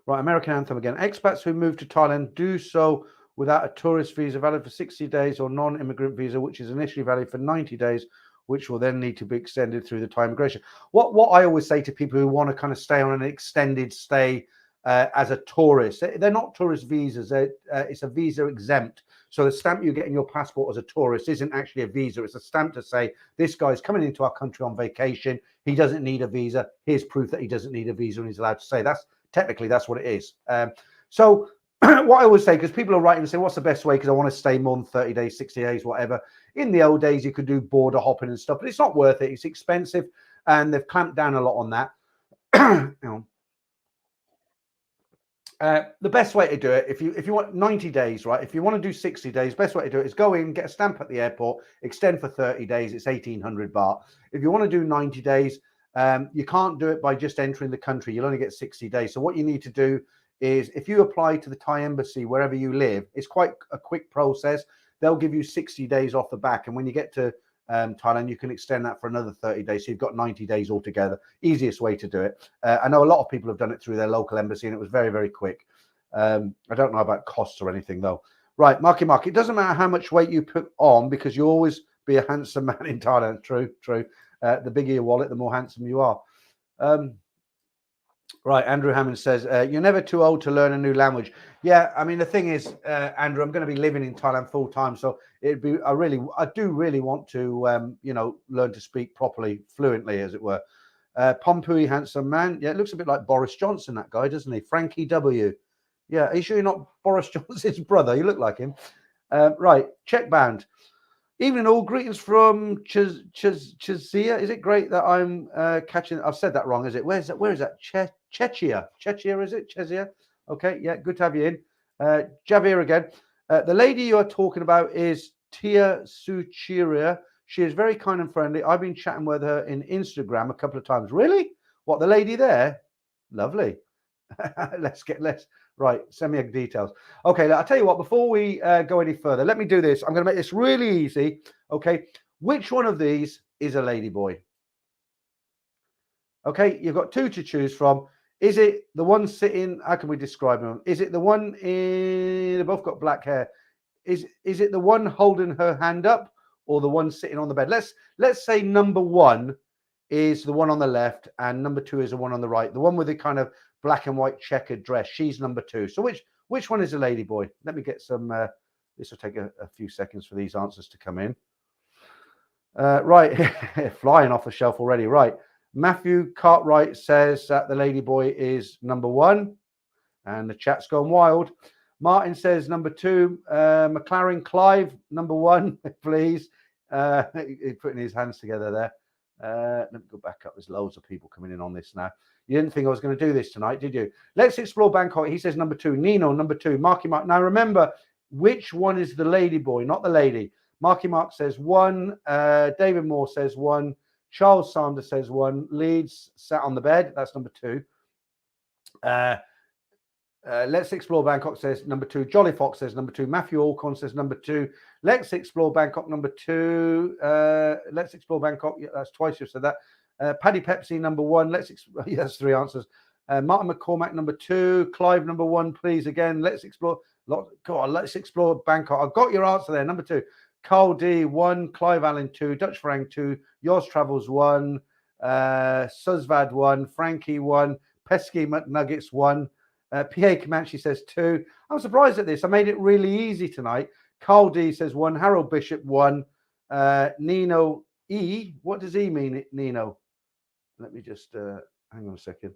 S1: Right. American anthem again. Expats who move to Thailand do so without a tourist visa valid for 60 days or non-immigrant visa, which is initially valid for 90 days, which will then need to be extended through the Thai immigration. What I always say to people who want to kind of stay on an extended stay as a tourist, they're not tourist visas. It's a visa exempt. So the stamp you get in your passport as a tourist isn't actually a visa. It's a stamp to say this guy's coming into our country on vacation. He doesn't need a visa. Here's proof that he doesn't need a visa, and he's allowed to say that's technically that's what it is. So what I always say, because people are writing and say, what's the best way? Because I want to stay more than 30 days, 60 days, whatever. In the old days, you could do border hopping and stuff, but it's not worth it. It's expensive, and they've clamped down a lot on that. You know, the best way to do it, if you want 90 days, right? If you want to do 60 days, best way to do it is go in, get a stamp at the airport, extend for 30 days. It's 1,800 baht. If you want to do 90 days, you can't do it by just entering the country. You'll only get 60 days. So what you need to do is if you apply to the Thai embassy wherever you live, it's quite a quick process. They'll give you 60 days off the back. And when you get to Thailand, you can extend that for another 30 days. So you've got 90 days altogether. Easiest way to do it. I know a lot of people have done it through their local embassy, and it was very, very quick. I don't know about costs or anything though. Right, Marky Mark, it doesn't matter how much weight you put on because you always be a handsome man in Thailand. True, true. The bigger your wallet, the more handsome you are. Right, Andrew Hammond says, you're never too old to learn a new language. Yeah, I mean, the thing is, Andrew, I'm going to be living in Thailand full time. So it'd be, I do really want to, you know, learn to speak properly, fluently, as it were. Pompui, handsome man. Yeah, it looks a bit like Boris Johnson, that guy, doesn't he? Frankie W. Yeah, are you sure you're not Boris Johnson's brother? You look like him. Right, check bound. Evening all, greetings from Chazia. Is it great that I'm catching? I've said that wrong, is it? Where is that? Chechia, is it? Chezia. Okay, yeah, good to have you in. Javier again. The lady you are talking about is Tia Suchiria. She is very kind and friendly. I've been chatting with her in Instagram a couple of times. Really? What, the lady there? Lovely. Let's right, send me details. Okay, I'll tell you what, before we go any further, let me do this. I'm going to make this really easy. Okay, which one of these is a ladyboy? Okay, you've got two to choose from. Is it the one sitting, how can we describe them? Is it the one in, they've both got black hair. Is it the one holding her hand up or the one sitting on the bed? Let's say number one is the one on the left and number two is the one on the right. The one with the kind of black and white checkered dress. She's number two. So which one is a ladyboy? Let me get some, this will take a few seconds for these answers to come in. Right, flying off the shelf already. Right. Matthew Cartwright says that the ladyboy is number one and the chat's gone wild. Martin says number two. McLaren Clive, number one, please. He's putting his hands together there. Let me go back up. There's loads of people coming in on this now. You didn't think I was going to do this tonight, did you? Let's explore Bangkok. He says number two. Nino, number two. Marky Mark. Now remember, which one is the lady boy, not the lady? Marky Mark says one. David Moore says one. Charles Sanders says one. Leeds sat on the bed. That's number two. Let's Explore Bangkok says number two. Jolly Fox says number two. Matthew Alcorn says number two. Let's Explore Bangkok number two. Let's Explore Bangkok. Yeah, that's twice you've said that. Paddy Pepsi number one. Yeah, that's three answers. Martin McCormack number two. Clive number one, please. Again, let's explore. Go on, let's explore Bangkok. I've got your answer there. Number two. Carl D one. Clive Allen two. Dutch Frank two. Yours Travels one. Suzvad one. Frankie one. Pesky McNuggets one. PA Comanche says two. I'm surprised at this. I made it really easy tonight. Carl D says one. Harold Bishop one. Nino E. What does E mean, Nino? Let me just hang on a second.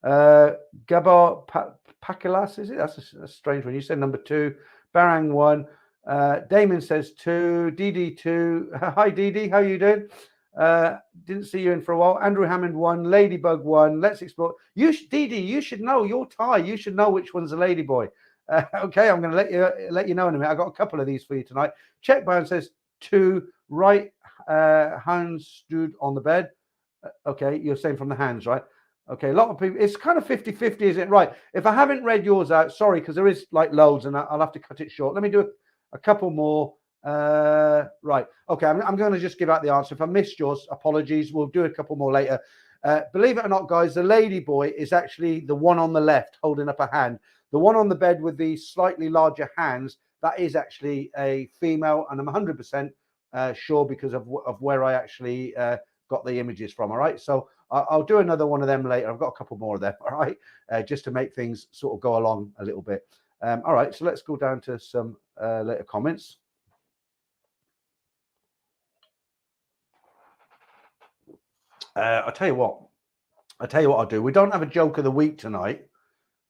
S1: Gabar Pakilas, is it? That's a strange one. You said number two. Barang one. Damon says two. DD two. Hi DD, how you doing? Didn't see you in for a while. Andrew Hammond one. Ladybug one. Let's explore. DD, you should know. You're Thai. You should know which one's a ladyboy. Okay, I'm going to let you know in a minute. I've got a couple of these for you tonight. Checkbound says two. Right hands stood on the bed. Okay, you're saying from the hands, right? Okay, a lot of people, it's kind of 50-50, isn't it? Right. If I haven't read yours out, sorry, because there is like loads and I'll have to cut it short. Let me do a couple more. Right. Okay, I'm going to just give out the answer. If I missed yours, apologies. We'll do a couple more later. Believe it or not, guys, the ladyboy is actually the one on the left holding up a hand. The one on the bed with the slightly larger hands, that is actually a female, and I'm 100% sure because of where I actually got the images from. All right, so I'll do another one of them later. I've got a couple more of them. All right, just to make things sort of go along a little bit. All right, so let's go down to some later comments. I'll tell you what I'll do. We don't have a joke of the week tonight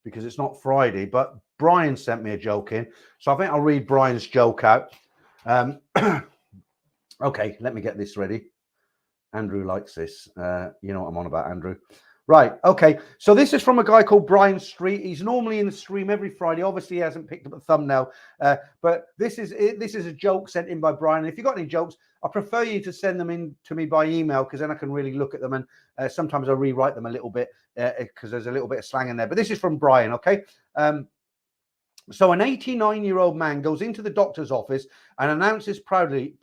S1: because it's not Friday, but Brian sent me a joke in, so I think I'll read Brian's joke out. Okay, let me get this ready. Andrew likes this. You know what I'm on about, Andrew. Right, okay. So this is from a guy called Brian Street. He's normally in the stream every Friday. Obviously, he hasn't picked up a thumbnail, but this is a joke sent in by Brian. And if you've got any jokes, I prefer you to send them in to me by email because then I can really look at them. And sometimes I rewrite them a little bit because there's a little bit of slang in there. But this is from Brian, okay? So an 89-year-old man goes into the doctor's office and announces proudly,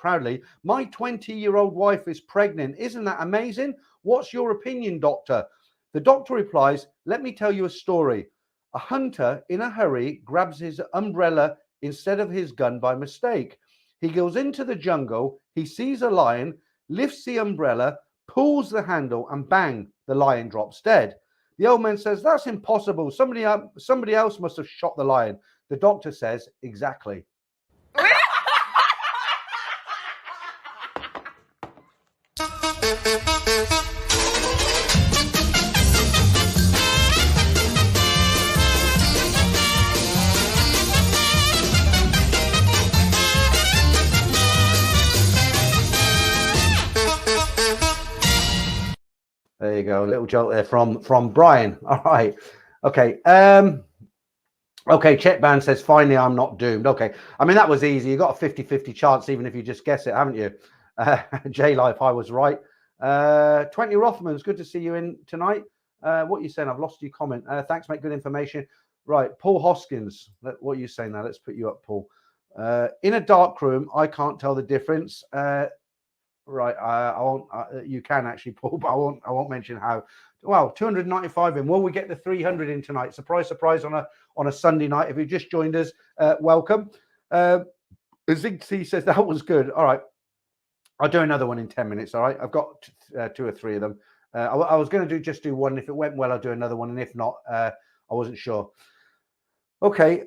S1: my 20-year-old wife is pregnant. Isn't that amazing? What's your opinion, doctor? The doctor replies, let me tell you a story. A hunter in a hurry grabs his umbrella instead of his gun by mistake. He goes into the jungle. He sees a lion, lifts the umbrella, pulls the handle, and bang, the lion drops dead. The old man says, that's impossible. Somebody else must have shot the lion. The doctor says, exactly. There you go, a little joke there from Brian. All right, okay. Okay, Chetban says, finally, I'm not doomed. Okay, I mean, that was easy. You got a 50-50 chance, even if you just guess it, haven't you? J-Life, I was right. 20 Rothmans, good to see you in tonight. What are you saying? I've lost your comment. Thanks, mate, good information. Right, Paul Hoskins, what are you saying now? Let's put you up, Paul. In a dark room, I can't tell the difference. Right, I won't. You can actually, Paul, but I won't mention how. Well, 295 in. Will we get the 300 in tonight? Surprise, surprise on a Sunday night. If you just joined us, welcome. Zig C says that was good. All right, I'll do another one in 10 minutes. All right, I've got 2 or 3 of them. I was going to just do one. If it went well, I'll do another one, and if not, I wasn't sure. Okay.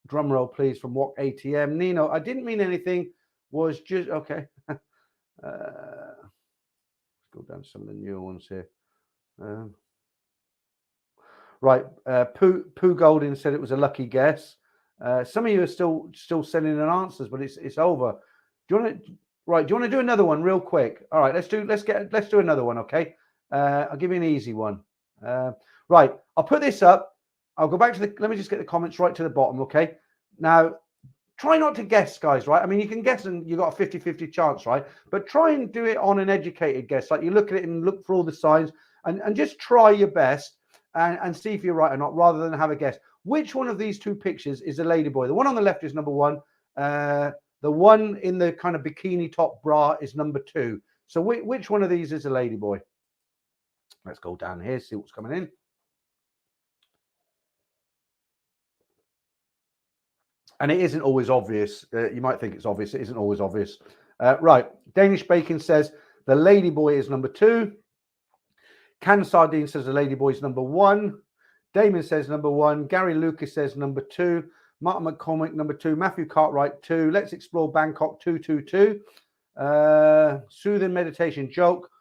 S1: Drum roll, please, from Walk ATM. Nino, I didn't mean anything. Was just okay. Let's go down to some of the newer ones here. Right, Pooh Golding said it was a lucky guess. Some of you are still sending in answers, but it's over. Do you want to? Right, do you want to do another one real quick? All right, let's do another one. Okay, I'll give you an easy one. Right, I'll put this up. I'll go back to let me just get the comments right to the bottom. Okay, now. Try not to guess, guys, right? I mean, you can guess and you've got a 50-50 chance, right? But try and do it on an educated guess. Like you look at it and look for all the signs and just try your best and see if you're right or not, rather than have a guess. Which one of these 2 pictures is a ladyboy? The one on the left is number 1. The one in the kind of bikini top bra is number 2. So which one of these is a ladyboy? Let's go down here, see what's coming in. And it isn't always obvious. You might think it's obvious. It isn't always obvious. Right. Danish Bacon says the ladyboy is number 2. Can Sardine says the ladyboy is number 1. Damon says number 1. Gary Lucas says number 2. Martin McCormick, number 2. Matthew Cartwright, 2. Let's Explore Bangkok, 222. Soothing Meditation joke.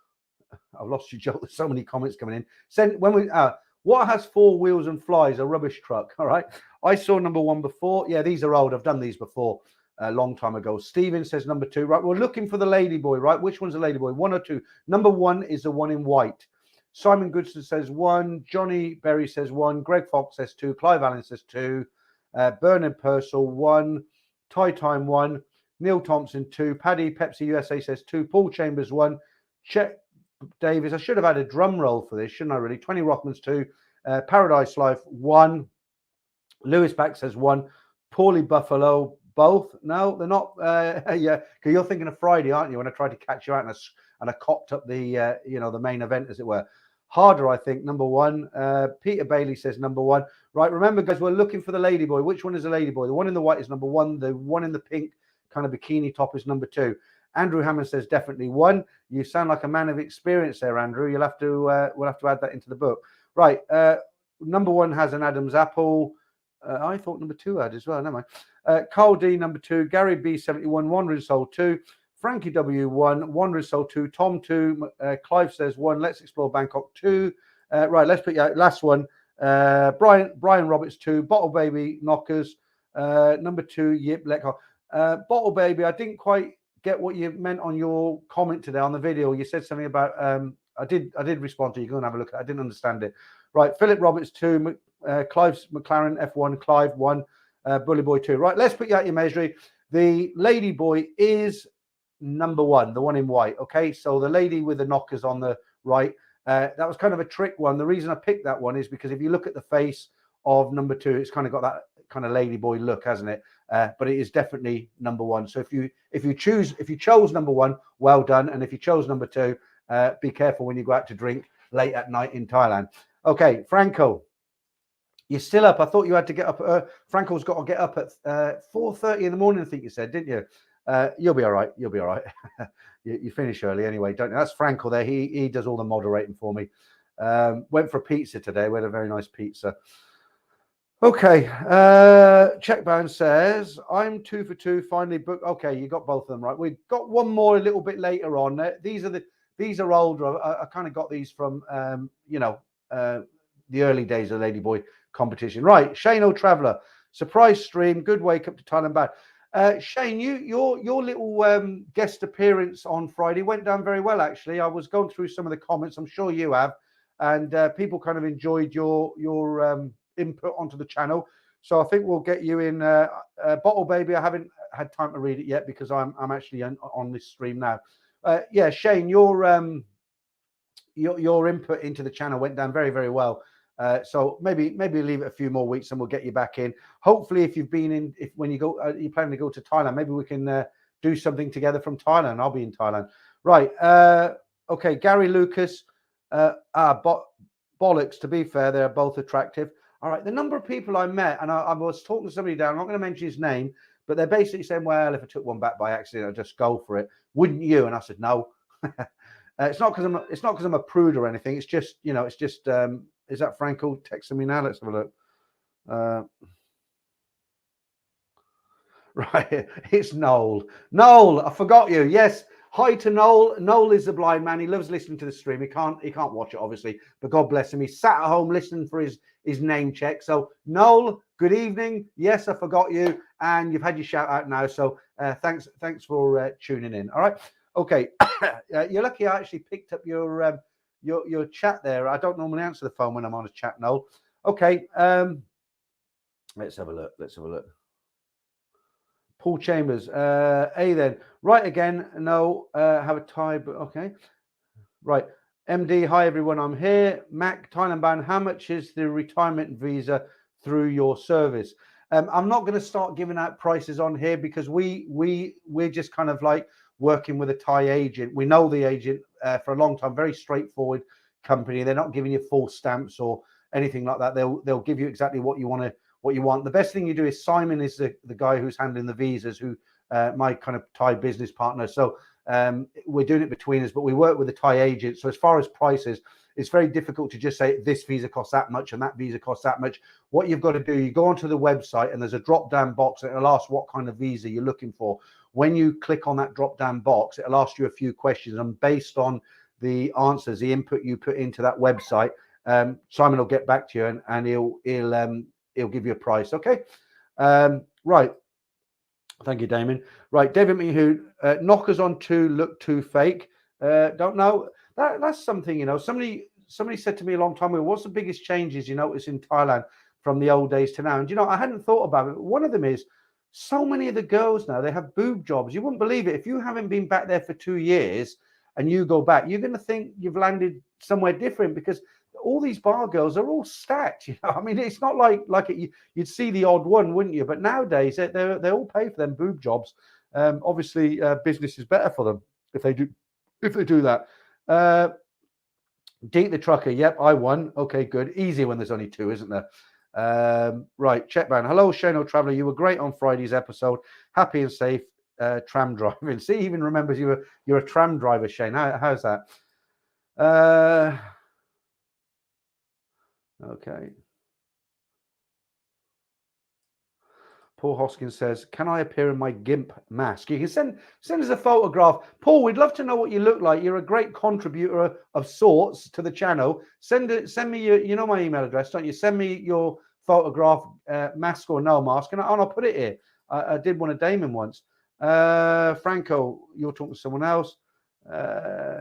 S1: I've lost your joke. There's so many comments coming in. What has 4 wheels and flies? A rubbish truck. All right. I saw number 1 before. Yeah, these are old. I've done these before a long time ago. Steven says number 2. Right. We're looking for the ladyboy, right? Which one's a ladyboy? 1 or 2? Number 1 is the one in white. Simon Goodson says 1. Johnny Berry says 1. Greg Fox says 2. Clive Allen says 2. Bernard Purcell 1. Ty Time 1. Neil Thompson 2. Paddy Pepsi USA says 2. Paul Chambers 1. Chet Davis. I should have had a drum roll for this, shouldn't I? Really. 20 Rockmans 2. Paradise Life 1. Lewis Back says 1. Paulie Buffalo both. No, they're not. Yeah, because you're thinking of Friday, aren't you? When I tried to catch you out and I cocked up the the main event, as it were. Harder, I think, number 1. Peter Bailey says number 1. Right, remember, guys, we're looking for the ladyboy. Which one is the ladyboy? The one in the white is number 1. The one in the pink kind of bikini top is number 2. Andrew Hammond says definitely 1. You sound like a man of experience there, Andrew. You'll have to we'll have to add that into the book. Right, number 1 has an Adam's apple. I thought number 2 had as well. Never mind. Carl D number 2. Gary B 71. Wandering Soul 2. Frankie W 1. Wandering Soul 2. Tom 2. Clive says 1. Let's Explore Bangkok 2. Right, let's put last one. Brian Roberts 2. Bottle Baby Knockers. Number 2. Yip Leckhart. Bottle Baby. I didn't quite get what you meant on your comment today on the video. You said something about I did respond to you. Go and have a look. I didn't understand it. Right, Philip Roberts 2, Clive McLaren F1, Clive 1, Bully Boy 2. Right, let's put you out your measure. The lady boy is number 1, the one in white. Okay, so the lady with the knockers on the right. That was kind of a trick one. The reason I picked that one is because if you look at the face of number 2, it's kind of got that kind of lady boy look, hasn't it? But it is definitely number 1. So if you chose number 1, well done. And if you chose number 2, be careful when you go out to drink late at night in Thailand. Okay, Franco, You're still up. I thought you had to get up. Franco's got to get up at 4:30 in the morning, I think you said, didn't you? You'll be all right. You'll be all right. you finish early anyway, don't you? That's Franco there. He does all the moderating for me. Went for a pizza today. We had a very nice pizza. Okay. Checkbound says, I'm 2 for 2. Finally booked. Okay, you got both of them right. We've got one more a little bit later on. These are older. I kind of got these from the early days of Ladyboy competition. Right, Shane O'Traveller, surprise stream, good wake up to Thailand bad. Shane, your little guest appearance on Friday went down very well, actually. I was going through some of the comments, I'm sure you have, and people kind of enjoyed your input onto the channel. So I think we'll get you in Bottle Baby. I haven't had time to read it yet because I'm actually on this stream now. Yeah, Shane, your input into the channel went down very, very well. So maybe leave it a few more weeks and we'll get you back in. Hopefully, if you've been in, when you go, you're planning to go to Thailand, maybe we can do something together from Thailand. I'll be in Thailand. Right. Okay. Gary Lucas. Bollocks. To be fair, they're both attractive. All right. The number of people I met, and I was talking to somebody down, I'm not going to mention his name, but they're basically saying, well, if I took one back by accident, I'd just go for it. Wouldn't you? And I said, no. It's not because I'm a prude or anything. It's just, is that Franco texting me now? Let's have a look. Right, it's Noel. Noel, I forgot you. Yes, hi to Noel. Noel is the blind man. He loves listening to the stream. He can't watch it, obviously, but God bless him. He's sat at home listening for his name check. So, Noel, good evening. Yes, I forgot you, and you've had your shout out now. So, thanks for tuning in. All right. Okay, you're lucky I actually picked up your chat there. I don't normally answer the phone when I'm on a chat, Noel. Okay, let's have a look. Paul Chambers, then. Right again, no, have a tie, but okay. Right, MD, hi everyone, I'm here. Mac, Thailand ban, how much is the retirement visa through your service? I'm not going to start giving out prices on here because we're just kind of like working with a Thai agent. We know the agent for a long time, very straightforward company. They're not giving you full stamps or anything like that. They'll give you exactly what you want. The best thing you do is Simon is the guy who's handling the visas, who my kind of Thai business partner. So we're doing it between us, but we work with a Thai agent. So as far as prices, it's very difficult to just say this visa costs that much and that visa costs that much. What you've got to do, you go onto the website and there's a drop down box and it'll ask what kind of visa you're looking for. When you click on that drop down box, it'll ask you a few questions, and based on the answers, the input you put into that website, Simon will get back to you and he'll give you a price. Okay. Right. Thank you, Damien. Right. David Mehu, knockers on 2 look too fake. Don't know. That's something, somebody said to me a long time ago, what's the biggest changes you notice in Thailand from the old days to now? And, I hadn't thought about it. One of them is so many of the girls now, they have boob jobs. You wouldn't believe it. If you haven't been back there for 2 years and you go back, you're going to think you've landed somewhere different because all these bar girls are all stacked. I mean, it's not like you'd see the odd one, wouldn't you? But nowadays they all pay for them boob jobs. Obviously, business is better for them if they do that. Deke the trucker. Yep, I won. Okay, good. Easy when there's only 2, isn't there? Right, checkbound. Hello, Shane O'Traveller. You were great on Friday's episode. Happy and safe tram driving. See, even remembers you're a tram driver, Shane. How's that? Okay. Paul Hoskins says, can I appear in my GIMP mask? You can send us a photograph. Paul, we'd love to know what you look like. You're a great contributor of sorts to the channel. Send me your, my email address, don't you? Send me your photograph, mask or no mask, and I'll put it here. I did one of Damon once. Franco, you're talking to someone else.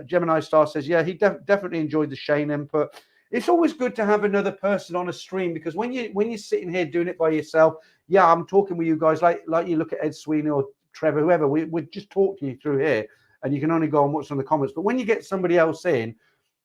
S1: Gemini Star says, yeah, he definitely enjoyed the Shane input. It's always good to have another person on a stream because when you're sitting here doing it by yourself, yeah, I'm talking with you guys like you look at Ed Sweeney or Trevor, whoever, we just talk to you through here and you can only go and watch on the comments. But when you get somebody else in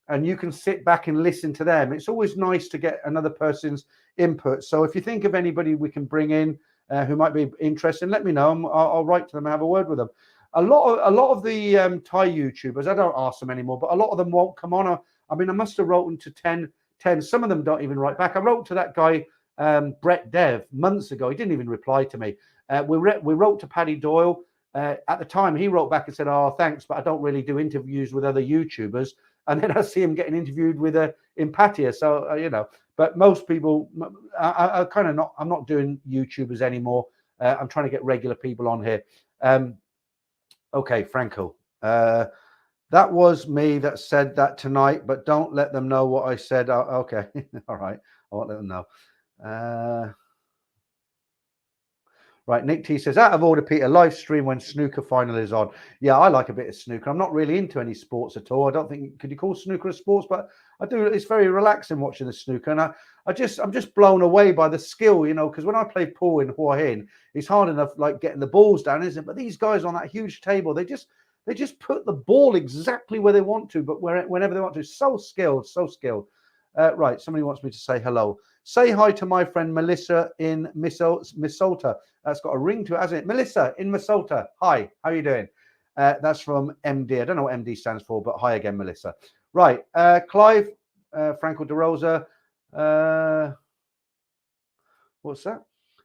S1: and you can sit back and listen to them, it's always nice to get another person's input. So if you think of anybody we can bring in who might be interested, let me know. I'll write to them and have a word with them. A lot of the Thai YouTubers, I don't ask them anymore, but a lot of them won't come on. I mean, I must have written to 10. Some of them don't even write back. I wrote to that guy, Brett Dev months ago. He didn't even reply to me. We wrote to Paddy Doyle. At the time, he wrote back and said, "Oh, thanks, but I don't really do interviews with other YouTubers." And then I see him getting interviewed with Empatia. So but most people, I kind of not. I'm not doing YouTubers anymore. I'm trying to get regular people on here. Okay, Franco. That was me that said that tonight, but don't let them know what I said. Okay, all right. I won't let them know. Right, Nick T says, out of order, Peter, live stream when snooker final is on. Yeah, I like a bit of snooker. I'm not really into any sports at all. I don't think, could you call snooker a sports? But I do. It's very relaxing watching the snooker. And I'm just blown away by the skill, because when I play pool in Hua Hin, it's hard enough like getting the balls down, isn't it? But these guys on that huge table, they just put the ball exactly where they want to, but whenever they want to. So skilled, so skilled. Right, somebody wants me to say hello. Say hi to my friend Melissa in Minnesota. That's got a ring to it, hasn't it? Melissa in Minnesota. Hi, how are you doing? That's from MD. I don't know what MD stands for, but hi again, Melissa. Right, Clive, Franco De Rosa. What's that?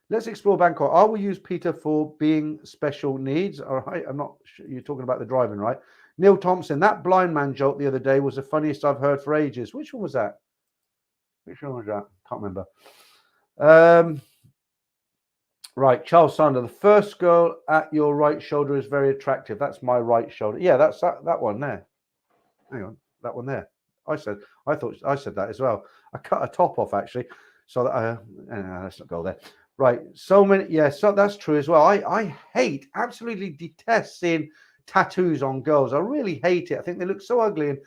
S1: Let's explore Bangkok. I will use Peter for being special needs. All right, I'm not sure you're talking about the driving, right? Neil Thompson, that blind man joke the other day was the funniest I've heard for ages. Which one was that? Which one was that? Can't remember. Right, Charles Sander, the first girl at your right shoulder is very attractive. That's my right shoulder. Yeah, that's that one there. Hang on, that one there. I thought I said that as well. I cut a top off actually, so that let's not go there. Right, so many. Yeah, so that's true as well. I hate, absolutely detest seeing tattoos on girls. I really hate it. I think they look so ugly. And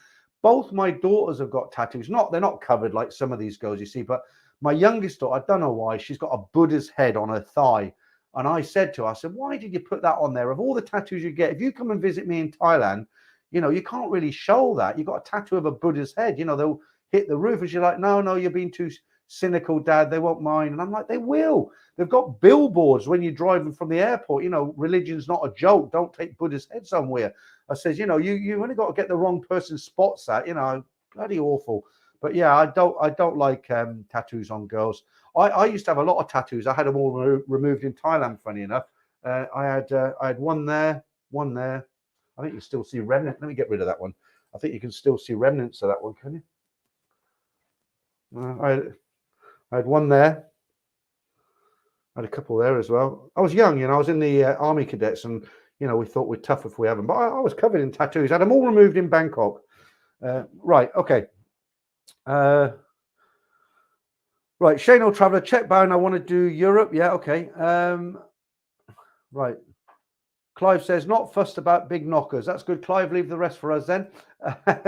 S1: both my daughters have got tattoos. They're not covered like some of these girls you see, but my youngest daughter, I don't know why, she's got a Buddha's head on her thigh. And I said to her, why did you put that on there? Of all the tattoos you get, if you come and visit me in Thailand, you can't really show that. You've got a tattoo of a Buddha's head. They'll hit the roof. And she's like, no, you're being too cynical, Dad. They won't mind. And I'm like, they will. They've got billboards when you're driving from the airport. Religion's not a joke. Don't take Buddha's head somewhere. I says, you only got to get the wrong person spots that. Bloody awful. But yeah, I don't like tattoos on girls. I used to have a lot of tattoos. I had them all removed in Thailand. Funny enough, I had one there. I think you still see remnants. Let me get rid of that one. I think you can still see remnants of that one. Can you? I had one there. I had a couple there as well. I was young, I was in the army cadets, and we thought we're tough if we have them. But I was covered in tattoos. I had them all removed in Bangkok. Right. Okay. Right, Shane or Traveller, check bound. I want to do Europe. Yeah, okay. Right. Clive says, not fussed about big knockers. That's good. Clive, leave the rest for us then.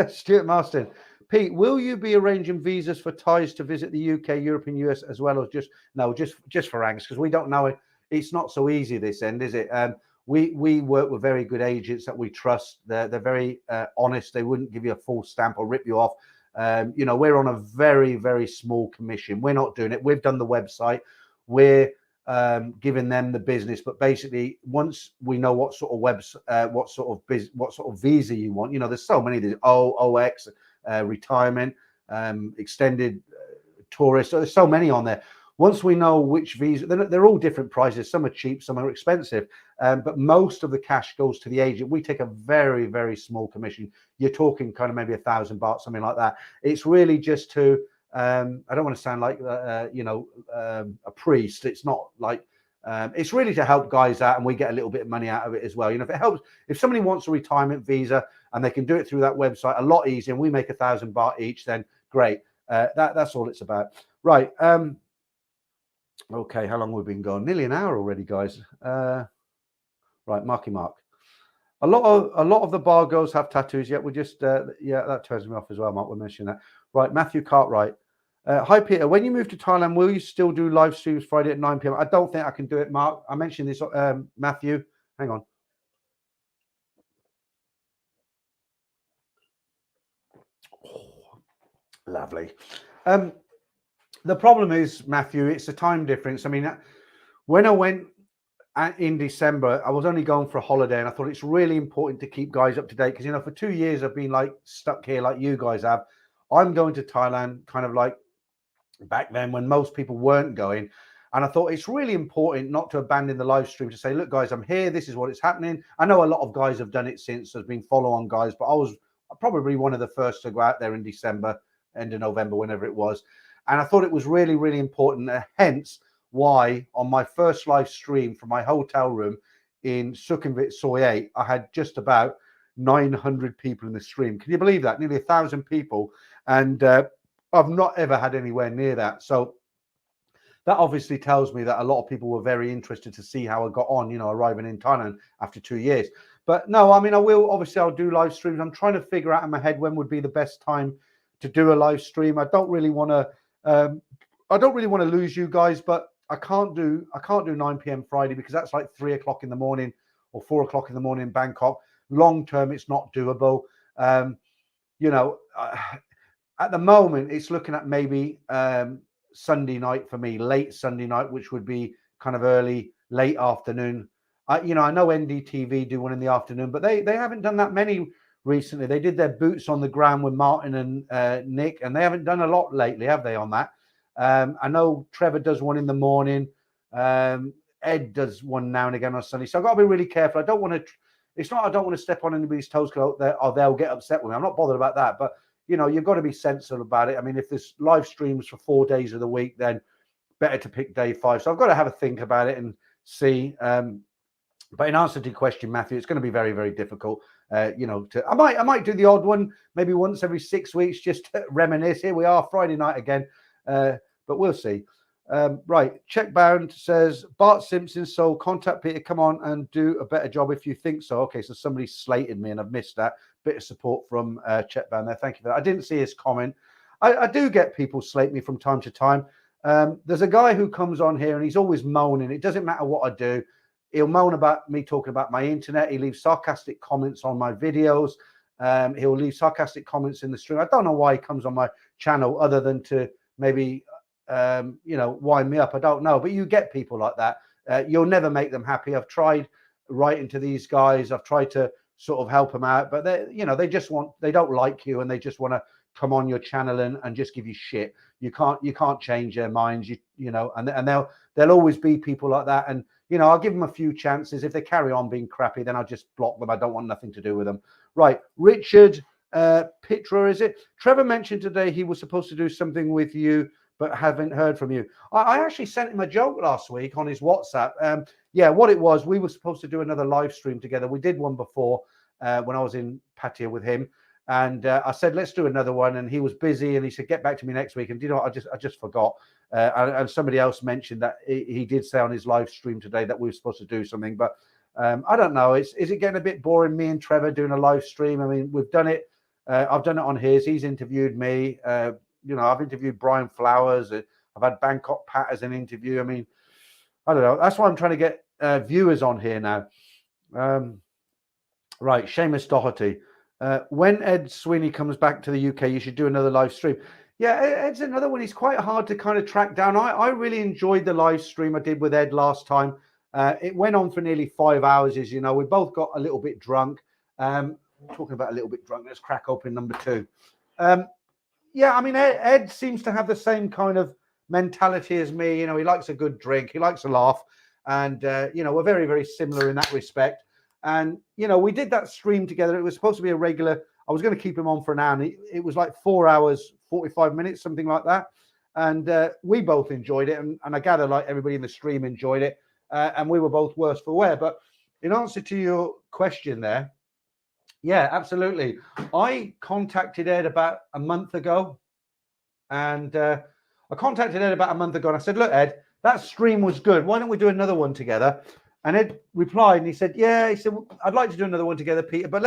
S1: Stuart Marston. Pete, will you be arranging visas for Thais to visit the UK, Europe, and US as well, or just for Angus? Because we don't know it. It's not so easy this end, is it? We work with very good agents that we trust. They're very honest. They wouldn't give you a false stamp or rip you off. We're on a very, very small commission. We're not doing it. We've done the website. We're giving them the business. But basically, once we know what sort of visa you want, there's so many. There's OX, retirement, extended tourist. So there's so many on there. Once we know which visa, they're all different prices. Some are cheap, some are expensive. But most of the cash goes to the agent. We take a very, very small commission. You're talking kind of maybe $1,000 baht, something like that. It's really just to, I don't want to sound like, a priest. It's not like, it's really to help guys out, and we get a little bit of money out of it as well. If it helps, if somebody wants a retirement visa and they can do it through that website a lot easier, and we make $1,000 baht each, then great. That's all it's about. Right. Okay, how long we've been going? Nearly an hour already, guys. Right, Marky Mark. A lot of the bar girls have tattoos. Yet we just that turns me off as well, Mark. We're mentioning that. Right, Matthew Cartwright. Hi Peter. When you move to Thailand, will you still do live streams Friday at 9 p.m? I don't think I can do it, Mark. I mentioned this. Matthew, hang on. Oh, lovely. The problem is, Matthew, it's a time difference. I mean, when I went in December, I was only going for a holiday, and I thought it's really important to keep guys up to date because, for 2 years I've been like stuck here like you guys have. I'm going to Thailand kind of like, back then when most people weren't going. And I thought it's really important not to abandon the live stream, to say, look, guys, I'm here. This is what is happening. I know a lot of guys have done it since. There's been follow-on guys, but I was probably one of the first to go out there in December, end of November, whenever it was. And I thought it was really, really important. Hence why on my first live stream from my hotel room in Sukhumvit Soi 8, I had just about 900 people in the stream. Can you believe that? Nearly 1,000 people. And I've not ever had anywhere near that. So that obviously tells me that a lot of people were very interested to see how I got on, arriving in Thailand after 2 years. But no, I mean, I'll do live streams. I'm trying to figure out in my head when would be the best time to do a live stream. I don't really want to lose you guys, but I can't do 9 p.m. Friday because that's like 3 o'clock in the morning or 4 o'clock in the morning in Bangkok. Long term, it's not doable. At the moment, it's looking at maybe Sunday night for me, late Sunday night, which would be kind of late afternoon. I know NDTV do one in the afternoon, but they haven't done that many recently. They did their boots on the ground with Martin and Nick, and they haven't done a lot lately, have they, on that? I know Trevor does one in the morning. Ed does one now and again on Sunday. So I've got to be really careful. I don't want to step on anybody's toes or they'll get upset with me. I'm not bothered about that. But, you've got to be sensible about it. I mean, if there's live streams for 4 days of the week, then better to pick day 5. So I've got to have a think about it and see. But in answer to your question, Matthew, it's going to be very, very difficult. I might do the odd one, maybe once every 6 weeks, just to reminisce. Here we are, Friday night again. But we'll see. Right, Checkbound says Bart Simpson. So contact Peter. Come on and do a better job if you think so. Okay, so somebody slated me and I've missed that. Bit of support from Checkbound there. Thank you for that. I didn't see his comment. I do get people slate me from time to time. There's a guy who comes on here and he's always moaning. It doesn't matter what I do. He'll moan about me talking about my internet. He leaves sarcastic comments on my videos. He'll leave sarcastic comments in the stream. I don't know why he comes on my channel other than to maybe, wind me up. I don't know. But you get people like that. You'll never make them happy. I've tried writing to these guys. I've tried to sort of help them out. But they don't like you and they just want to come on your channel and just give you shit. You can't change their minds. And there'll always be people like that. And I'll give them a few chances. If they carry on being crappy, then I'll just block them. I don't want nothing to do with them. Right. Richard Pitra, is it? Trevor mentioned today he was supposed to do something with you, but haven't heard from you. I actually sent him a joke last week on his WhatsApp. What it was, we were supposed to do another live stream together. We did one before when I was in Pattaya with him. And I said, let's do another one. And he was busy and he said, get back to me next week. And I just forgot. And somebody else mentioned that he did say on his live stream today that we were supposed to do something. But I don't know. Is it getting a bit boring, me and Trevor doing a live stream? I mean, we've done it. I've done it on his. He's interviewed me. I've interviewed Brian Flowers. I've had Bangkok Pat as an interview. I mean, I don't know. That's why I'm trying to get viewers on here now. Right. Seamus Doherty. When Ed Sweeney comes back to the UK, you should do another live stream. Yeah, Ed's another one. He's quite hard to kind of track down. I really enjoyed the live stream I did with Ed last time. It went on for nearly 5 hours, as you know. We both got a little bit drunk. Talking about a little bit drunk, let's crack open number 2. I mean, Ed seems to have the same kind of mentality as me. He likes a good drink. He likes a laugh. And, we're very, very similar in that respect. And, we did that stream together. It was supposed to be a regular. I was going to keep him on for an hour. And it was like 4 hours, 45 minutes, something like that. And we both enjoyed it. And I gather like everybody in the stream enjoyed it. And we were both worse for wear. But in answer to your question there, yeah, absolutely. I contacted Ed about a month ago. And and I said, look, Ed, that stream was good. Why don't we do another one together? And Ed replied and he said, yeah, he said, I'd like to do another one together, Peter, but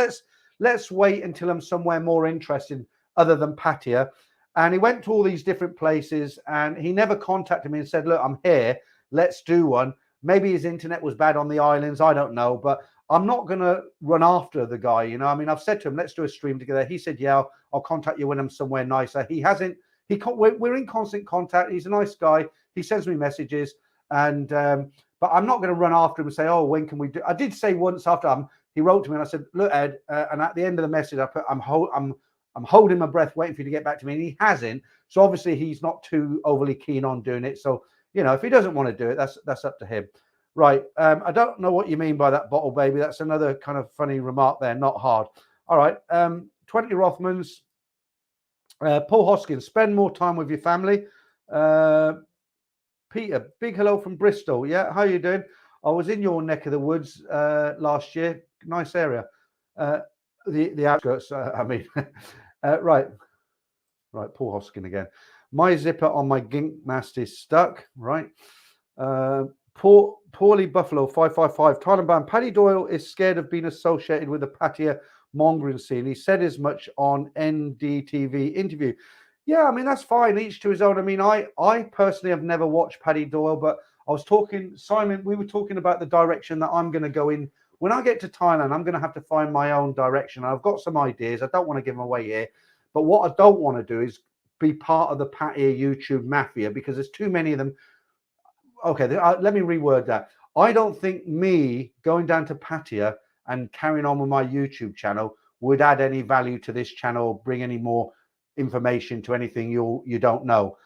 S1: let's wait until I'm somewhere more interested other than Pattaya. And he went to all these different places and he never contacted me and said, look, I'm here. Let's do one. Maybe his internet was bad on the islands. I don't know, but I'm not going to run after the guy. I mean, I've said to him, let's do a stream together. He said, yeah, I'll contact you when I'm somewhere nicer. We're in constant contact. He's a nice guy. He sends me messages and, but I'm not going to run after him and say, oh, when can we do? I did say once after he wrote to me and I said, look, Ed, and at the end of the message, I put, I'm I'm holding my breath, waiting for you to get back to me. And he hasn't. So obviously he's not too overly keen on doing it. So, you know, if he doesn't want to do it, that's up to him. Right. I don't know what you mean by that, bottle baby. That's another kind of funny remark there. Not hard. All right. 20 Rothmans. Paul Hoskins, spend more time with your family. Peter, big hello from Bristol. Yeah, how you doing? I was in your neck of the woods last year. Nice area. The outskirts, I mean. Right. Paul Hoskins again. My zipper on my gink mast is stuck. Right. Poorly Buffalo 555. Thailand Paddy Doyle is scared of being associated with the patia mongering scene. He said as much on NDTV interview. Yeah, I mean, that's fine. Each to his own. I mean, I personally have never watched Paddy Doyle, but I was talking, Simon, we were talking about the direction that I'm going to go in. When I get to Thailand, I'm going to have to find my own direction. I've got some ideas. I don't want to give them away here. But what I don't want to do is be part of the Pattaya YouTube mafia, because there's too many of them. Okay, let me reword that. I don't think me going down to Pattaya and carrying on with my YouTube channel would add any value to this channel, bring any more information to anything you don't know.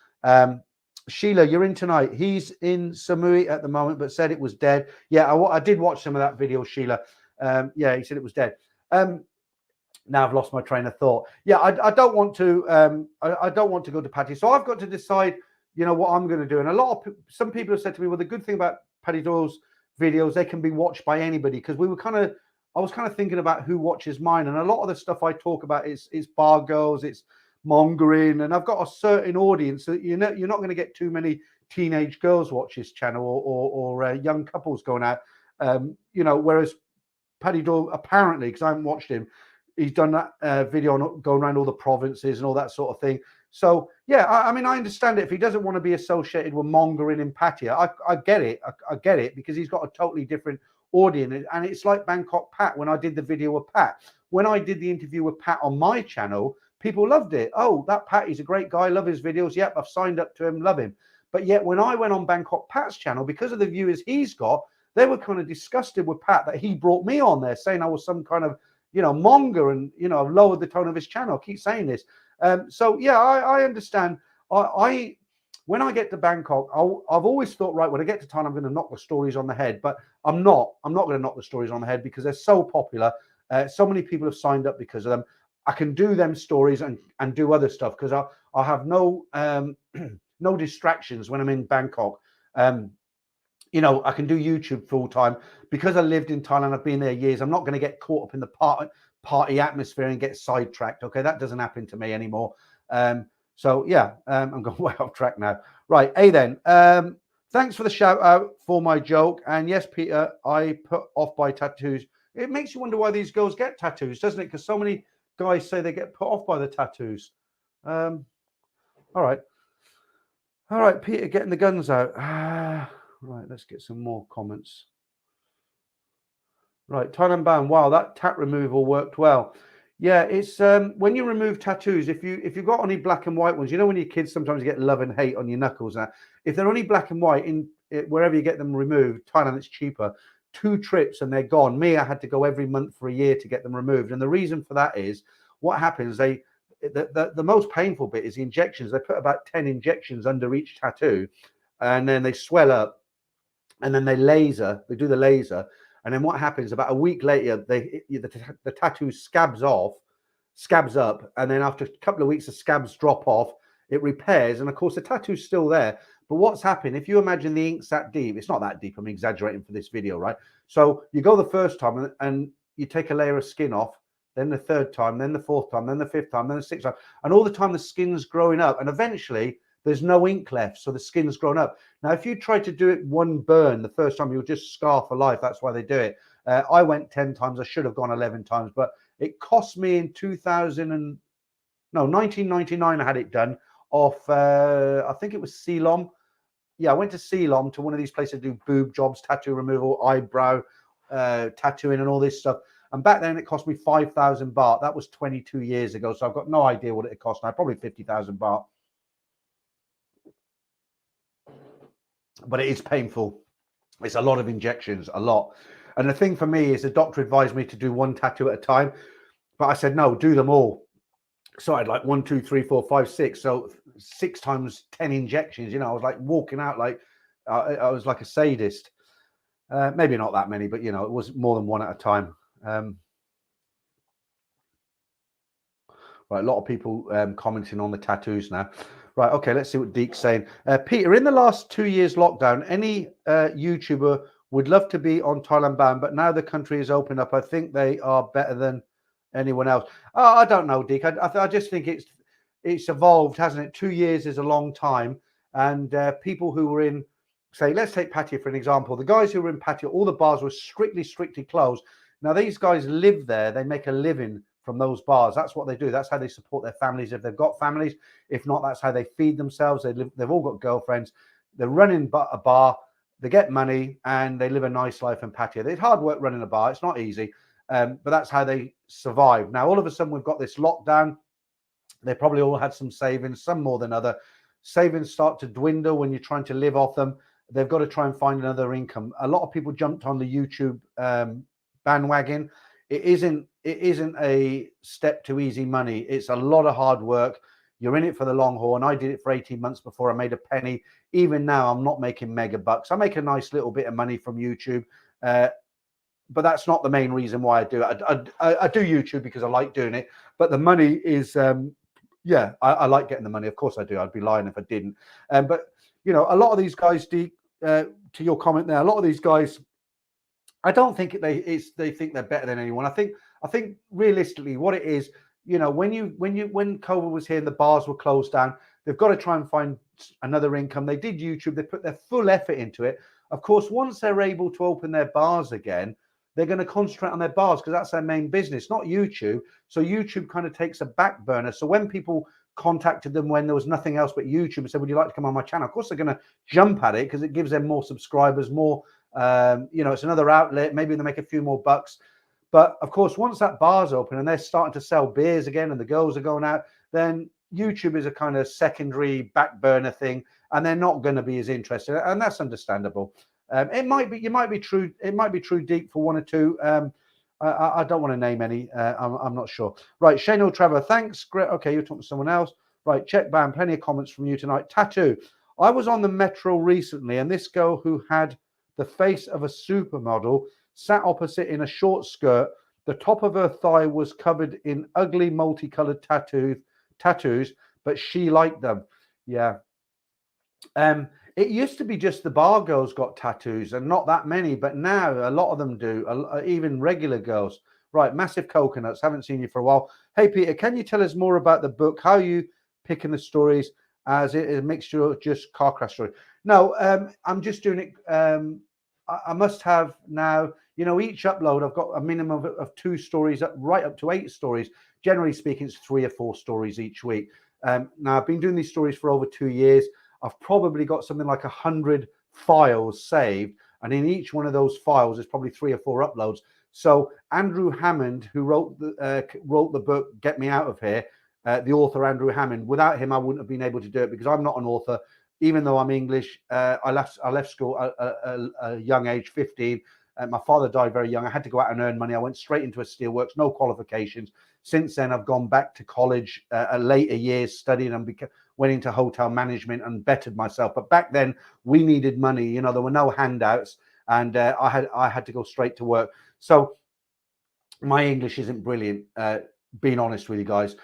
S1: Sheila, you're in tonight. He's in Samui at the moment, but said it was dead. Yeah, I did watch some of that video, Sheila. Yeah, he said it was dead. Now I've lost my train of thought. Yeah, I don't want to. I don't want to go to Pattaya, so I've got to decide, you know, what I'm going to do. And some people have said to me, well, the good thing about Paddy Doyle's videos, they can be watched by anybody, because I was kind of thinking about who watches mine, and a lot of the stuff I talk about is bar girls, it's mongering, and I've got a certain audience that you're not going to get too many teenage girls watch this channel or young couples going out, you know. Whereas Paddy Doyle, apparently, because I haven't watched him, he's done that video on going around all the provinces and all that sort of thing. So yeah, I mean, I understand it. If he doesn't want to be associated with mongering in Pattaya, I get it. I get it, because he's got a totally different audience. And it's like Bangkok Pat, when I did the video with Pat. When I did the interview with Pat on my channel, people loved it. Oh, that Pat, he's a great guy. Love his videos. Yep, I've signed up to him. Love him. But yet when I went on Bangkok Pat's channel, because of the viewers he's got, they were kind of disgusted with Pat that he brought me on there, saying I was some kind of, you know, monger, and, you know, I've lowered the tone of his channel. I keep saying this. So yeah, I understand. When I get to Bangkok, I've always thought, right, when I get to Thailand, I'm going to knock the stories on the head. But I'm not going to knock the stories on the head, because they're so popular. So many people have signed up because of them. I can do them stories and do other stuff, because I'll have no no distractions when I'm in Bangkok. You know, I can do YouTube full time because I lived in Thailand. I've been there years. I'm not going to get caught up in the party atmosphere and get sidetracked. Okay, that doesn't happen to me anymore. So yeah, I'm going way off track now. Right, hey then. Thanks for the shout out for my joke. And yes, Peter, I put off by tattoos. It makes you wonder why these girls get tattoos, doesn't it? Because so many guys say they get put off by the tattoos. All right, Peter, getting the guns out. Right, let's get some more comments. Right, Thailand Band. Wow, that tat removal worked well. Yeah, it's when you remove tattoos, if you've got any black and white ones, you know, when your kids sometimes get love and hate on your knuckles. Now, if they're only black and white, wherever you get them removed, Thailand, it's cheaper. 2 trips and they're gone. Me, I had to go every month for a year to get them removed. And the reason for that is what happens, the most painful bit is the injections. They put about 10 injections under each tattoo, and then they swell up, and then they do the laser. And then what happens, about a week later, the tattoo scabs up, and then after a couple of weeks, the scabs drop off, it repairs, and of course the tattoo's still there. But what's happened, if you imagine the ink's that deep, it's not that deep, I'm exaggerating for this video, right? So you go the first time and you take a layer of skin off, then the third time, then the fourth time, then the fifth time, then the sixth time, and all the time the skin's growing up, and eventually there's no ink left, so the skin's grown up. Now, if you try to do it one burn the first time, you'll just scar for life. That's why they do it. I went 10 times. I should have gone 11 times, but it cost me in 1999, I had it done off, I think it was Ceylon. Yeah, I went to Ceylon, to one of these places to do boob jobs, tattoo removal, eyebrow tattooing and all this stuff. And back then it cost me 5,000 baht. That was 22 years ago. So I've got no idea what it cost now, probably 50,000 baht. But it is painful. It's a lot of injections, a lot. And the thing for me is the doctor advised me to do 1 tattoo at a time. But I said, no, do them all. So I had like 1, 2, 3, 4, 5, 6. So 6 times 10 injections. I was like walking out like I was like a sadist. Maybe not that many, but it was more than one at a time. Right, a lot of people commenting on the tattoos now. Right, okay, let's see what Deke's saying. Peter, in the last 2 years lockdown, any YouTuber would love to be on Thailand Bound, but now the country is opened up. I think they are better than anyone else. Oh, I don't know, Deke. I just think it's evolved, hasn't it? 2 years is a long time, and people who were in, say, let's take Pattaya for an example. The guys who were in Pattaya, all the bars were strictly closed. Now these guys live there; they make a living from those bars. That's what they do. That's how they support their families if they've got families. If not, that's how they feed themselves. They've all got girlfriends. They're running a bar. They get money and they live a nice life in Pattaya. It's hard work running a bar. It's not easy, but that's how they survive. Now, all of a sudden, we've got this lockdown. They probably all had some savings, some more than other. Savings start to dwindle when you're trying to live off them. They've got to try and find another income. A lot of people jumped on the YouTube bandwagon. It isn't a step to easy money. It's a lot of hard work. You're in it for the long haul. And I did it for 18 months before I made a penny. Even now, I'm not making mega bucks. I make a nice little bit of money from YouTube. But that's not the main reason why I do it. I do YouTube because I like doing it. But the money is, I like getting the money. Of course I do. I'd be lying if I didn't. But, a lot of these guys, to your comment there, a lot of these guys, I don't think they think they're better than anyone. I think realistically, what it is, when COVID was here and the bars were closed down, they've got to try and find another income. They did YouTube. They put their full effort into it. Of course, once they're able to open their bars again, they're going to concentrate on their bars because that's their main business, not YouTube. So YouTube kind of takes a back burner. So when people contacted them when there was nothing else but YouTube and said, would you like to come on my channel? Of course, they're going to jump at it because it gives them more subscribers, more. It's another outlet. Maybe they make a few more bucks. But of course, once that bar's open and they're starting to sell beers again and the girls are going out, then YouTube is a kind of secondary back burner thing, and they're not going to be as interested, and that's understandable. It might be true. It might be true deep for one or two. I don't want to name any. I'm not sure. Right, Shane O'Trevor, thanks. Great. Okay, you're talking to someone else. Right, check ban. Plenty of comments from you tonight. Tattoo. I was on the metro recently, and this girl who had the face of a supermodel sat opposite in a short skirt. The top of her thigh was covered in ugly multicolored tattoos, but she liked them. Yeah. It used to be just the bar girls got tattoos and not that many, but now a lot of them do, even regular girls. Right, Massive Coconuts, haven't seen you for a while. Hey, Peter, can you tell us more about the book? How are you picking the stories? As it is a mixture of just car crash story? No, I'm just doing it. I must have now, each upload, I've got a minimum of 2 stories, right up to 8 stories. Generally speaking, it's 3 or 4 stories each week. Now, I've been doing these stories for over 2 years. I've probably got something like 100 files saved. And in each one of those files, there's probably 3 or 4 uploads. So Andrew Hammond, who wrote the book, Get Me Out of Here, the author Andrew Hammond, without him, I wouldn't have been able to do it because I'm not an author. Even though I'm English, I left school at a young age, 15. My father died very young. I had to go out and earn money. I went straight into a steelworks, no qualifications. Since then, I've gone back to college at later years, studying and went into hotel management and bettered myself. But back then, we needed money. There were no handouts, and I had to go straight to work. So my English isn't brilliant, being honest with you guys.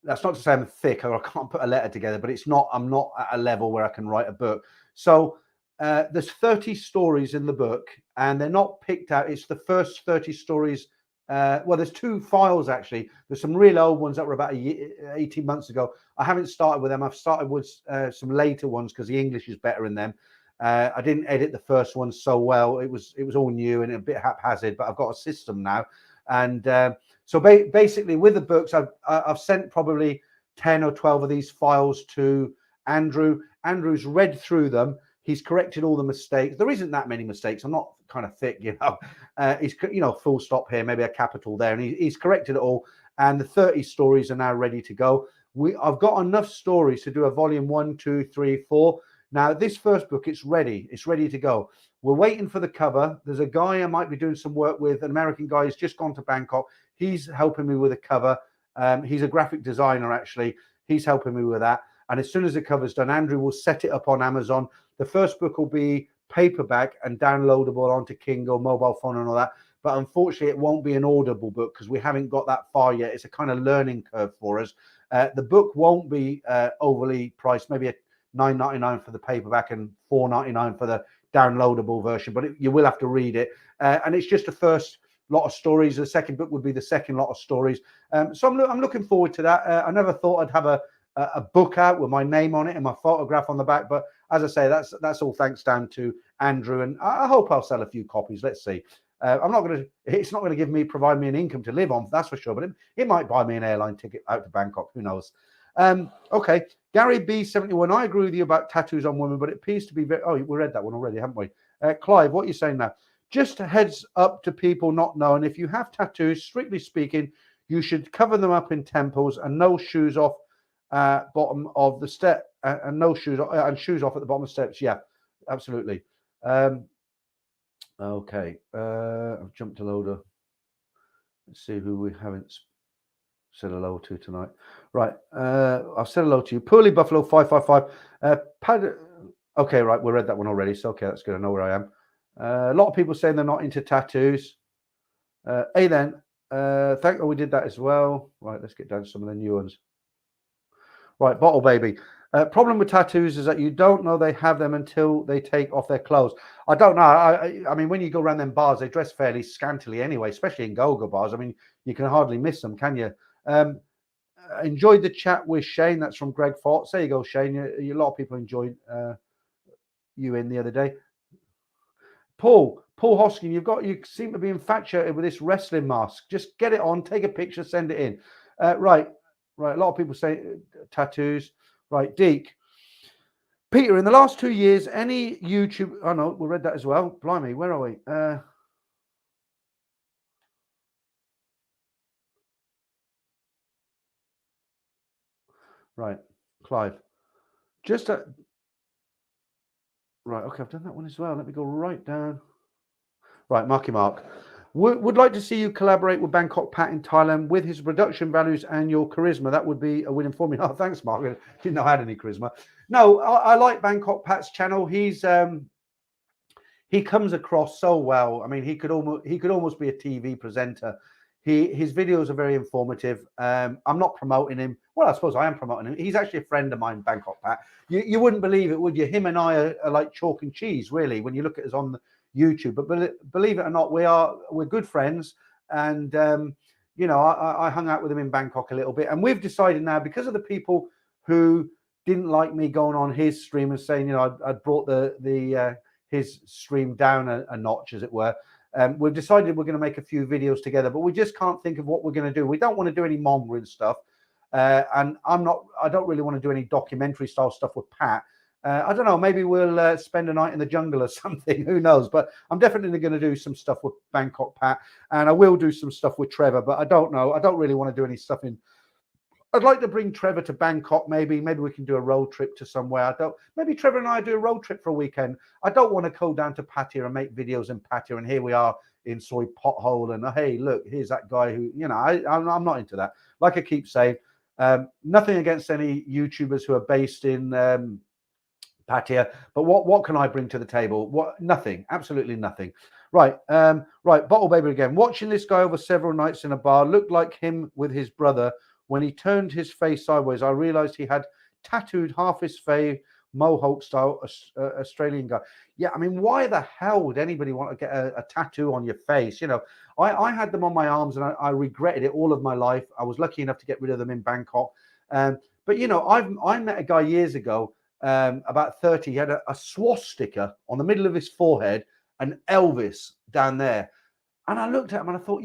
S1: That's not to say I'm thick or I can't put a letter together, but I'm not at a level where I can write a book. So there's 30 stories in the book, and they're not picked out. It's the first 30 stories. There's 2 files, actually. There's some real old ones that were about 18 months ago. I haven't started with them. I've started with some later ones because the English is better in them. I didn't edit the first one so well. It was all new and a bit haphazard, but I've got a system now. And so basically, with the books, I've sent probably 10 or 12 of these files to Andrew. Andrew's read through them. He's corrected all the mistakes. There isn't that many mistakes. I'm not kind of thick, He's, full stop here, maybe a capital there, and he's corrected it all. And the 30 stories are now ready to go. I've got enough stories to do a volume 1, 2, 3, 4. Now, this first book, it's ready. It's ready to go. We're waiting for the cover. There's a guy I might be doing some work with, an American guy who's just gone to Bangkok. He's helping me with a cover. He's a graphic designer, actually. He's helping me with that. And as soon as the cover's done, Andrew will set it up on Amazon. The first book will be paperback and downloadable onto Kindle, mobile phone and all that. But unfortunately, it won't be an Audible book because we haven't got that far yet. It's a kind of learning curve for us. The book won't be overly priced, maybe $9.99 for the paperback and $4.99 for the downloadable version, but you will have to read it. And it's just the first lot of stories. The second book would be the second lot of stories. So I'm looking forward to that. I never thought I'd have a book out with my name on it and my photograph on the back, but as I say, that's all thanks down to Andrew, and I hope I'll sell a few copies. Let's see. It's not going to provide me an income to live on, that's for sure, but it might buy me an airline ticket out to Bangkok. Who knows? Okay. Gary B71, I agree with you about tattoos on women, but it appears to be very, oh, we read that one already, haven't we? Clive, what are you saying now? Just a heads up to people not knowing, if you have tattoos, strictly speaking, you should cover them up in temples and no shoes off bottom of the step, and no shoes and shoes off at the bottom of steps. Yeah, absolutely. Okay, I've jumped a load of. Let's see who we haven't said hello to tonight. Right, I've said hello to you. Poorly Buffalo 555. Okay, right, we read that one already. So okay, that's good. I know where I am. A lot of people saying they're not into tattoos. Hey then, we did that as well. Right, let's get down to some of the new ones. Right, Bottle Baby. Problem with tattoos is that you don't know they have them until they take off their clothes. I don't know. I mean, when you go around them bars, they dress fairly scantily anyway, especially in go-go bars. I mean, you can hardly miss them, can you? Enjoyed the chat with Shane. That's from Greg Fox. There you go, Shane. A lot of people enjoyed you in the other day. Paul Hoskin, you seem to be infatuated with this wrestling mask. Just get it on, take a picture, send it in. Right. A lot of people say tattoos. Right, Deke. Peter, in the last 2 years, any YouTube... Oh, no, we read that as well. Blimey, where are we? Right, Clive. Right, okay, I've done that one as well. Let me go right down. Right, Marky Mark. Would like to see you collaborate with Bangkok Pat in Thailand with his production values and your charisma. That would be a winning formula. Oh, thanks, Mark. I didn't know I had any charisma. No, I like Bangkok Pat's channel. He comes across so well. I mean, he could almost be a TV presenter. His videos are very informative. I'm not promoting him. Well, I suppose I am promoting him. He's actually a friend of mine, Bangkok Pat. You wouldn't believe it, would you? Him and I are like chalk and cheese, really, when you look at us on YouTube. But believe it or not, we're good friends. And you know, I hung out with him in Bangkok a little bit, and we've decided now, because of the people who didn't like me going on his stream and saying, you know, I'd brought his stream down a notch, as it were. We've decided we're going to make a few videos together, but we just can't think of what we're going to do. We don't want to do any mongering stuff, and I don't really want to do any documentary style stuff with Pat. I don't know, maybe we'll spend a night in the jungle or something, who knows, but I'm definitely going to do some stuff with Bangkok Pat, and I will do some stuff with Trevor, but I don't know, I don't really want to do any stuff I'd like to bring Trevor to Bangkok. Maybe we can do a road trip to somewhere. Maybe Trevor and I do a road trip for a weekend. I don't want to go down to Pattaya and make videos in Pattaya, and here we are in Soy Pothole, and hey, look, here's that guy who, you know, I'm not into that. Like I keep saying, nothing against any YouTubers who are based in Pattaya, but what can I bring to the table? Nothing, absolutely nothing. Right, Bottle Baby again. Watching this guy over several nights in a bar looked like him with his brother. When he turned his face sideways, I realized he had tattooed half his face, mohawk style, Australian guy. Yeah, I mean, why the hell would anybody want to get a tattoo on your face? You know, I had them on my arms, and I regretted it all of my life. I was lucky enough to get rid of them in Bangkok. But, you know, I met a guy years ago, about 30. He had a swastika on the middle of his forehead and Elvis down there. And I looked at him and I thought,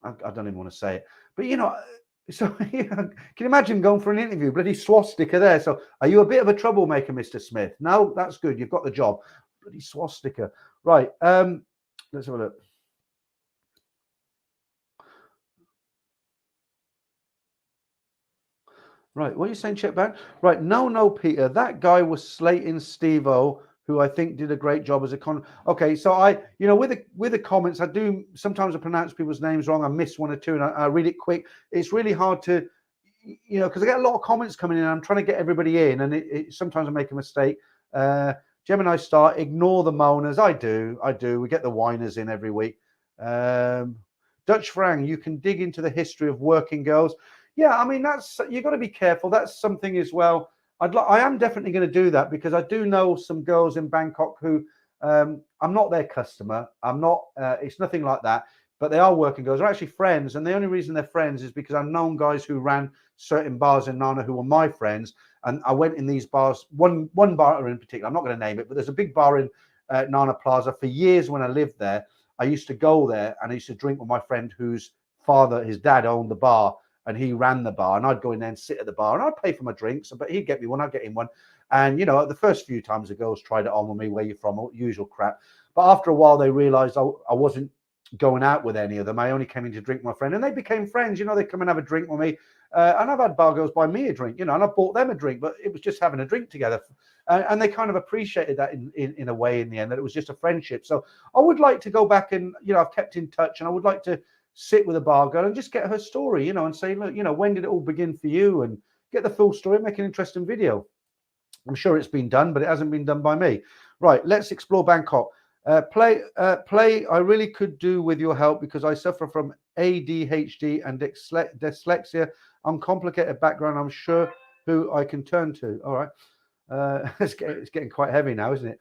S1: I don't even want to say it, but, you know, so yeah, can you imagine going for an interview, bloody swastika there? So are you a bit of a troublemaker, Mr. Smith? No, that's good. You've got the job. Bloody swastika. Right. Let's have a look. Right. What are you saying, Chet Back? Right. No, Peter. That guy was slating Steve-O, who I think did a great job as a Okay, so I, with the comments, I do sometimes I pronounce people's names wrong. I miss one or two, and I read it quick. It's really hard to, because I get a lot of comments coming in. And I'm trying to get everybody in, and sometimes I make a mistake. Gemini Star, ignore the moaners. I do. We get the whiners in every week. Dutch Frang, you can dig into the history of working girls. Yeah, I mean, you've got to be careful. That's something as well. I am definitely going to do that, because I do know some girls in Bangkok who I'm not their customer. I'm not. It's nothing like that. But they are working girls. They're actually friends, and the only reason they're friends is because I've known guys who ran certain bars in Nana who were my friends, and I went in these bars. One bar in particular, I'm not going to name it, but there's a big bar in Nana Plaza. For years when I lived there, I used to go there and I used to drink with my friend whose his dad owned the bar, and he ran the bar, and I'd go in there and sit at the bar, and I'd pay for my drinks, but he'd get me one, I'd get him one. And, the first few times the girls tried it on with me, where you're from, usual crap. But after a while, they realized I wasn't going out with any of them. I only came in to drink with my friend, and they became friends. They come and have a drink with me. And I've had bar girls buy me a drink, and I bought them a drink, but it was just having a drink together. And they kind of appreciated that in a way in the end, that it was just a friendship. So I would like to go back and, I've kept in touch, and I would like to sit with a bar girl and just get her story, and say, look, when did it all begin for you, and get the full story, make an interesting video. I'm sure it's been done, but it hasn't been done by me. Right, let's explore Bangkok. Play, I really could do with your help, because I suffer from ADHD and dyslexia. Uncomplicated background, I'm sure who I can turn to. All right. It's getting quite heavy now, isn't it?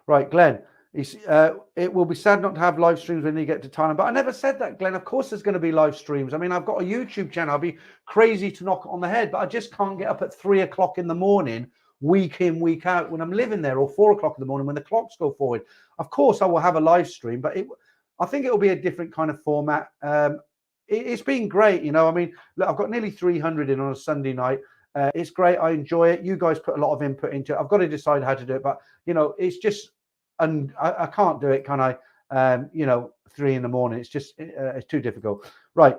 S1: Right, Glenn. It will be sad not to have live streams when you get to Thailand. But I never said that, Glenn. Of course there's going to be live streams. I mean, I've got a YouTube channel. I'd be crazy to knock it on the head, but I just can't get up at 3 o'clock in the morning, week in, week out, when I'm living there, or 4 o'clock in the morning when the clocks go forward. Of course, I will have a live stream, but I think it will be a different kind of format. It's been great, I mean, look, I've got nearly 300 in on a Sunday night. It's great. I enjoy it. You guys put a lot of input into it. I've got to decide how to do it, but it's just, and I can't do it, can I? 3 in the morning. It's just it's too difficult. Right.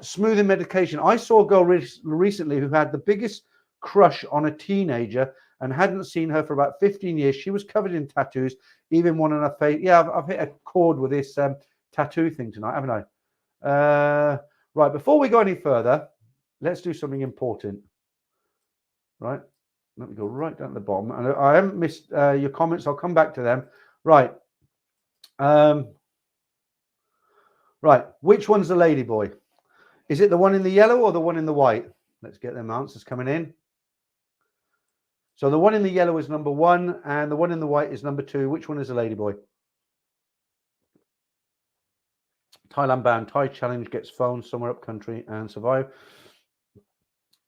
S1: Smoothing medication. I saw a girl recently who had the biggest crush on a teenager and hadn't seen her for about 15 years. She was covered in tattoos, even one on her face. Yeah, I've hit a chord with this tattoo thing tonight, haven't I? Right. Before we go any further, let's do something important. Right. Let me go right down to the bottom. And I haven't missed your comments. I'll come back to them. Right. Right. Which one's the lady boy? Is it the one in the yellow or the one in the white? Let's get them answers coming in. So the one in the yellow is number 1, and the one in the white is number 2. Which one is the lady boy? Thailand bound Thai challenge, gets phone somewhere up country and survive.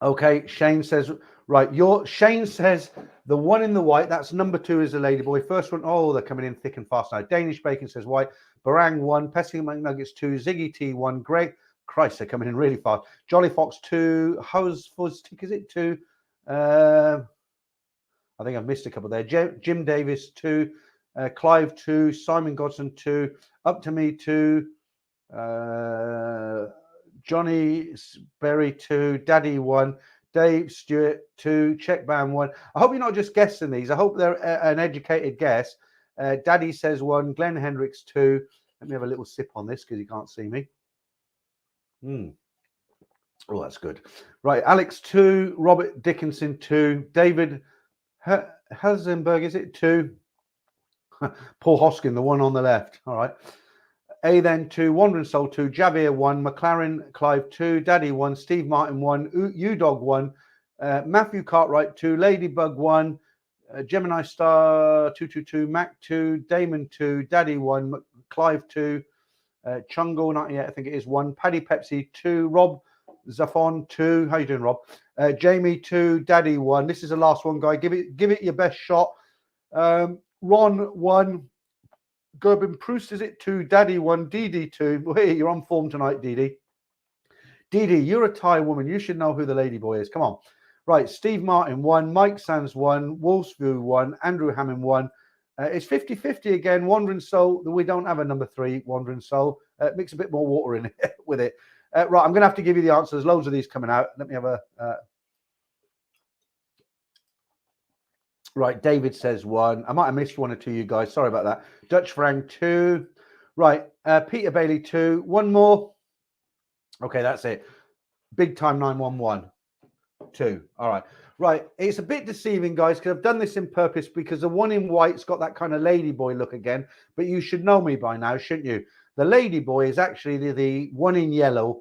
S1: Okay, Shane says, right, Shane says the one in the white, that's number 2, is a ladyboy. First one, oh, they're coming in thick and fast now. Danish Bacon says white. Barang 1, Pesking McNuggets 2, Ziggy T 1, Greg, Christ, they're coming in really fast. Jolly Fox 2, Hose Fuzz Tick, is it 2? I think I've missed a couple there. Jim Davis 2, Clive 2, Simon Godson 2, Up to Me 2, Johnny Berry 2, Daddy 1, Dave Stewart 2, Checkbam 1. I hope you're not just guessing these. I hope they're an educated guess. Daddy says 1, Glenn Hendricks 2. Let me have a little sip on this because you can't see me. Oh, that's good. Right, Alex 2, Robert Dickinson 2, David Hasenberg, is it 2? Paul Hoskin, the one on the left. All right. A then 2, Wandering Soul 2, Javier 1, McLaren Clive 2, Daddy 1, Steve Martin 1, U-Dog 1, Matthew Cartwright 2, Ladybug 1, Gemini Star 222, Mac 2, Damon 2, Daddy 1, Clive 2, Chungo 98, I think it is 1, Paddy Pepsi 2, Rob Zafon 2. How you doing, Rob? Jamie 2, Daddy 1. This is the last one, guy. Give it your best shot. Ron 1. Gerben Proust, is it 2? Daddy 1, DD 2. Hey, you're on form tonight, DD. DD, you're a Thai woman. You should know who the lady boy is. Come on. Right, Steve Martin 1, Mike Sands 1, Wolf's View 1, Andrew Hammond 1. It's 50-50 again. Wandering Soul. We don't have a number 3, Wandering Soul. Mix a bit more water in it with it. Right, I'm going to have to give you the answers. Loads of these coming out. Let me have a... Right, David says 1. I might have missed 1 or 2, you guys. Sorry about that. Dutch Frank 2. Right, Peter Bailey 2. 1 more. Okay, that's it. Big Time 911 2. All right. Right, it's a bit deceiving, guys, because I've done this in purpose because the one in white's got that kind of ladyboy look again, but you should know me by now, shouldn't you? The ladyboy is actually the one in yellow,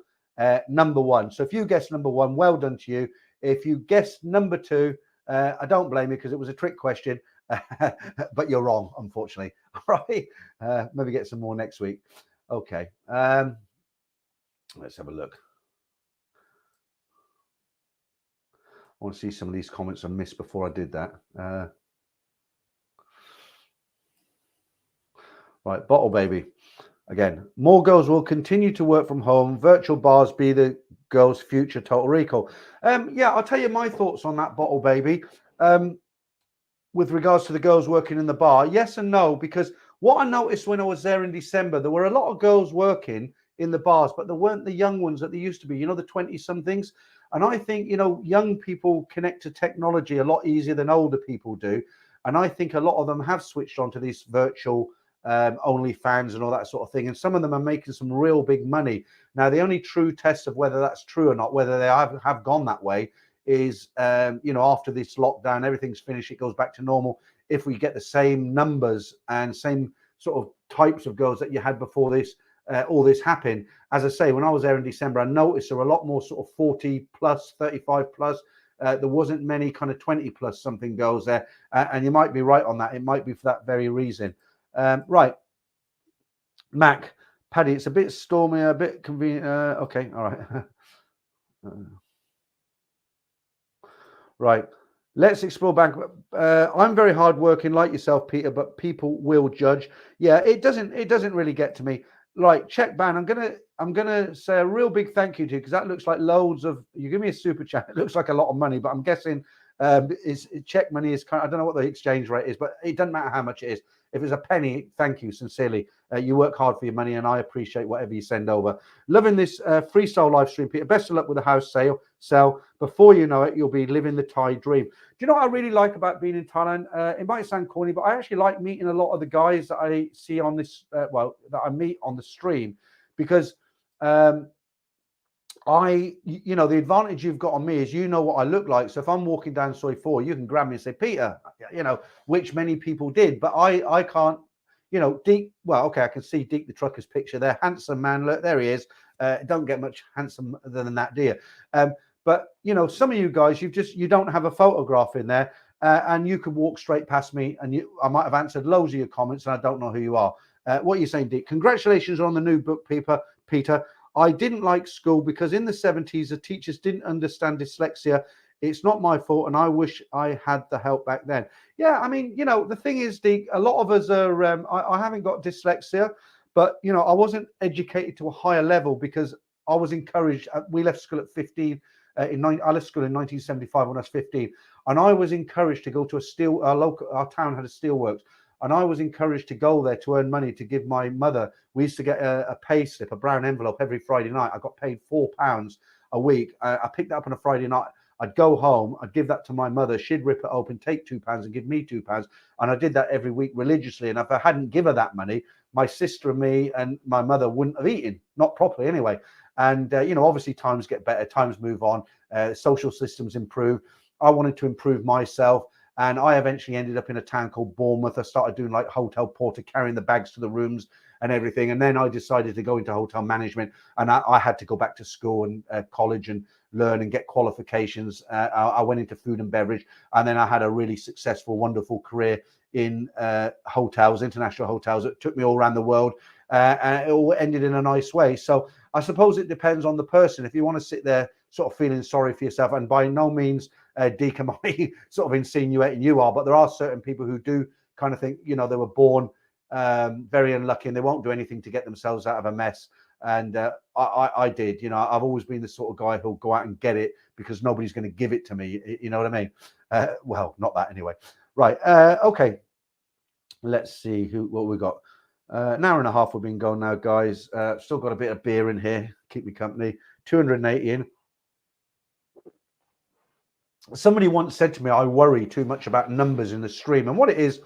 S1: number 1. So if you guess number 1, well done to you. If you guess number 2, I don't blame you because it was a trick question, but you're wrong, unfortunately. All right, maybe get some more next week. Okay, let's have a look. I want to see some of these comments I missed before I did that. Right, Bottle Baby. Again, more girls will continue to work from home. Virtual bars be the girls' future total recall. Yeah, I'll tell you my thoughts on that, Bottle Baby. With regards to the girls working in the bar, yes and no, because what I noticed when I was there in December, there were a lot of girls working in the bars, but there weren't the young ones that there used to be, the 20-somethings. And I think, young people connect to technology a lot easier than older people do. And I think a lot of them have switched on to these virtual OnlyFans and all that sort of thing. And some of them are making some real big money. Now, the only true test of whether that's true or not, whether they have gone that way, is after this lockdown, everything's finished, it goes back to normal. If we get the same numbers and same sort of types of girls that you had before this, all this happened. As I say, when I was there in December, I noticed there were a lot more sort of 40 plus, 35 plus. There wasn't many kind of 20 plus something girls there, and you might be right on that. It might be for that very reason. Right, Mac, Paddy, it's a bit stormy, a bit convenient. Okay, all right. Right, let's explore Bangkok. I'm very hardworking like yourself, Peter, but people will judge. Yeah, it doesn't really get to me. Right, check ban. I'm gonna say a real big thank you to you, because that looks like loads of, you give me a super chat, it looks like a lot of money, but I'm guessing is check money is kind of, I don't know what the exchange rate is, but it doesn't matter how much it is. If it's a penny, thank you sincerely. You work hard for your money, and I appreciate whatever you send over. Loving this freestyle live stream, Peter. Best of luck with the house sell. Before you know it, you'll be living the Thai dream. Do you know what I really like about being in Thailand? It might sound corny, but I actually like meeting a lot of the guys that I see on this, that I meet on the stream, because the advantage you've got on me is what I look like. So if I'm walking down Soi 4, you can grab me and say, Peter, which many people did, but I can't, Deek, well, okay, I can see Deek the trucker's picture there. Handsome man, look, there he is. Don't get much handsomer than that, do you? But, some of you guys, you don't have a photograph in there, and you could walk straight past me, and I might have answered loads of your comments, and I don't know who you are. What are you saying, Deek? Congratulations on the new book, Peter. I didn't like school because in the 70s, the teachers didn't understand dyslexia. It's not my fault, and I wish I had the help back then. Yeah, I mean, the thing is, a lot of us are, I haven't got dyslexia, but, I wasn't educated to a higher level because I was encouraged. We left school at 15. I left school in 1975 when I was 15, and I was encouraged to go to our town had a steelworks, and I was encouraged to go there to earn money to give my mother. We used to get a pay slip, a brown envelope every Friday night. I got paid £4 a week. I picked that up on a Friday night. I'd go home, I'd give that to my mother. She'd rip it open, take £2 and give me £2. And I did that every week religiously. And if I hadn't given her that money, my sister and me and my mother wouldn't have eaten, not properly anyway. And, obviously times get better, times move on, social systems improve. I wanted to improve myself. And I eventually ended up in a town called Bournemouth. I started doing like hotel porter, carrying the bags to the rooms and everything. And then I decided to go into hotel management, and I had to go back to school and college and learn and get qualifications. I went into food and beverage, and then I had a really successful, wonderful career in hotels, international hotels. It took me all around the world, and it all ended in a nice way. So I suppose it depends on the person. If you want to sit there sort of feeling sorry for yourself, and by no means Deacon might sort of insinuating you are, but there are certain people who do kind of think, they were born very unlucky and they won't do anything to get themselves out of a mess. And I did, I've always been the sort of guy who'll go out and get it because nobody's going to give it to me. You know what I mean? Well, not that anyway. Right. Okay. Let's see what we got. An hour and a half we've been going now, guys. Still got a bit of beer in here. Keep me company. 280 in. somebody once said to me, I worry too much about numbers in the stream. And what it is,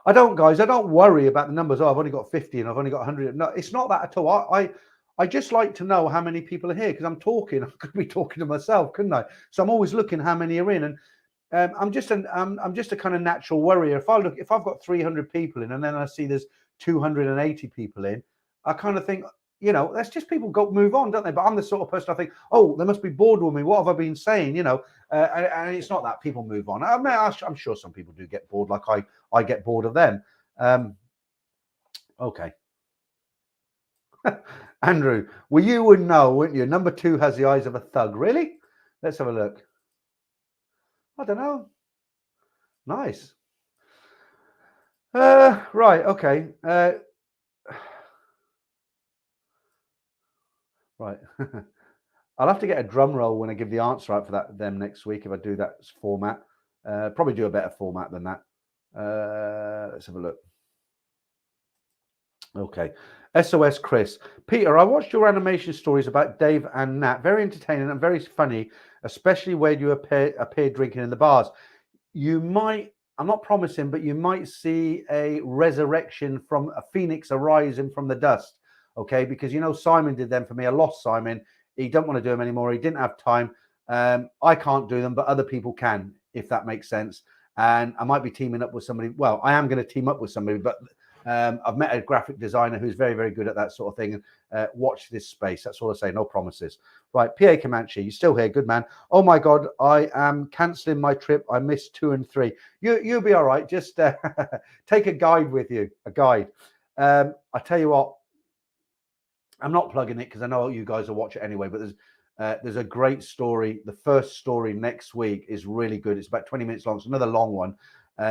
S1: I don't worry about the numbers. Oh, I've only got 50 and I've only got 100. No, it's not that at all. I just like to know how many people are here, because I'm talking. I could be talking to myself, couldn't I? So I'm always looking how many are in. And I'm just a kind of natural worrier. If I've got 300 people in and then I see there's 280 people in, I kind of think, that's just people move on, don't they? But I'm the sort of person I think, oh, they must be bored with me. What have I been saying? And it's not that. People move on. I mean, I'm sure some people do get bored, like I get bored of them. Okay. Andrew, well, you would know, wouldn't you? Number 2 has the eyes of a thug. Really? Let's have a look. I don't know. Nice. Right. Okay. Right. I'll have to get a drum roll when I give the answer out for them next week if I do that format. Probably do a better format than that. Let's have a look. Okay. SOS Chris. Peter, I watched your animation stories about Dave and Nat. Very entertaining and very funny, especially when you appear drinking in the bars. You might, I'm not promising, but you might see a resurrection from a phoenix arising from the dust. Okay. Because, Simon did them for me. I lost Simon. He don't want to do them anymore. He didn't have time. I can't do them, but other people can, if that makes sense. And I might be teaming up with somebody. Well, I am going to team up with somebody, but I've met a graphic designer who's very, very good at that sort of thing. And watch this space. That's all I say. No promises. Right. PA Comanche, you're still here. Good man. Oh my God, I am cancelling my trip. I missed 2 and 3. You'll be all right. Just take a guide with you. A guide. I tell you what, I'm not plugging it because I know you guys will watch it anyway, but there's a great story. The first story next week is really good. It's about 20 minutes long. It's another long one.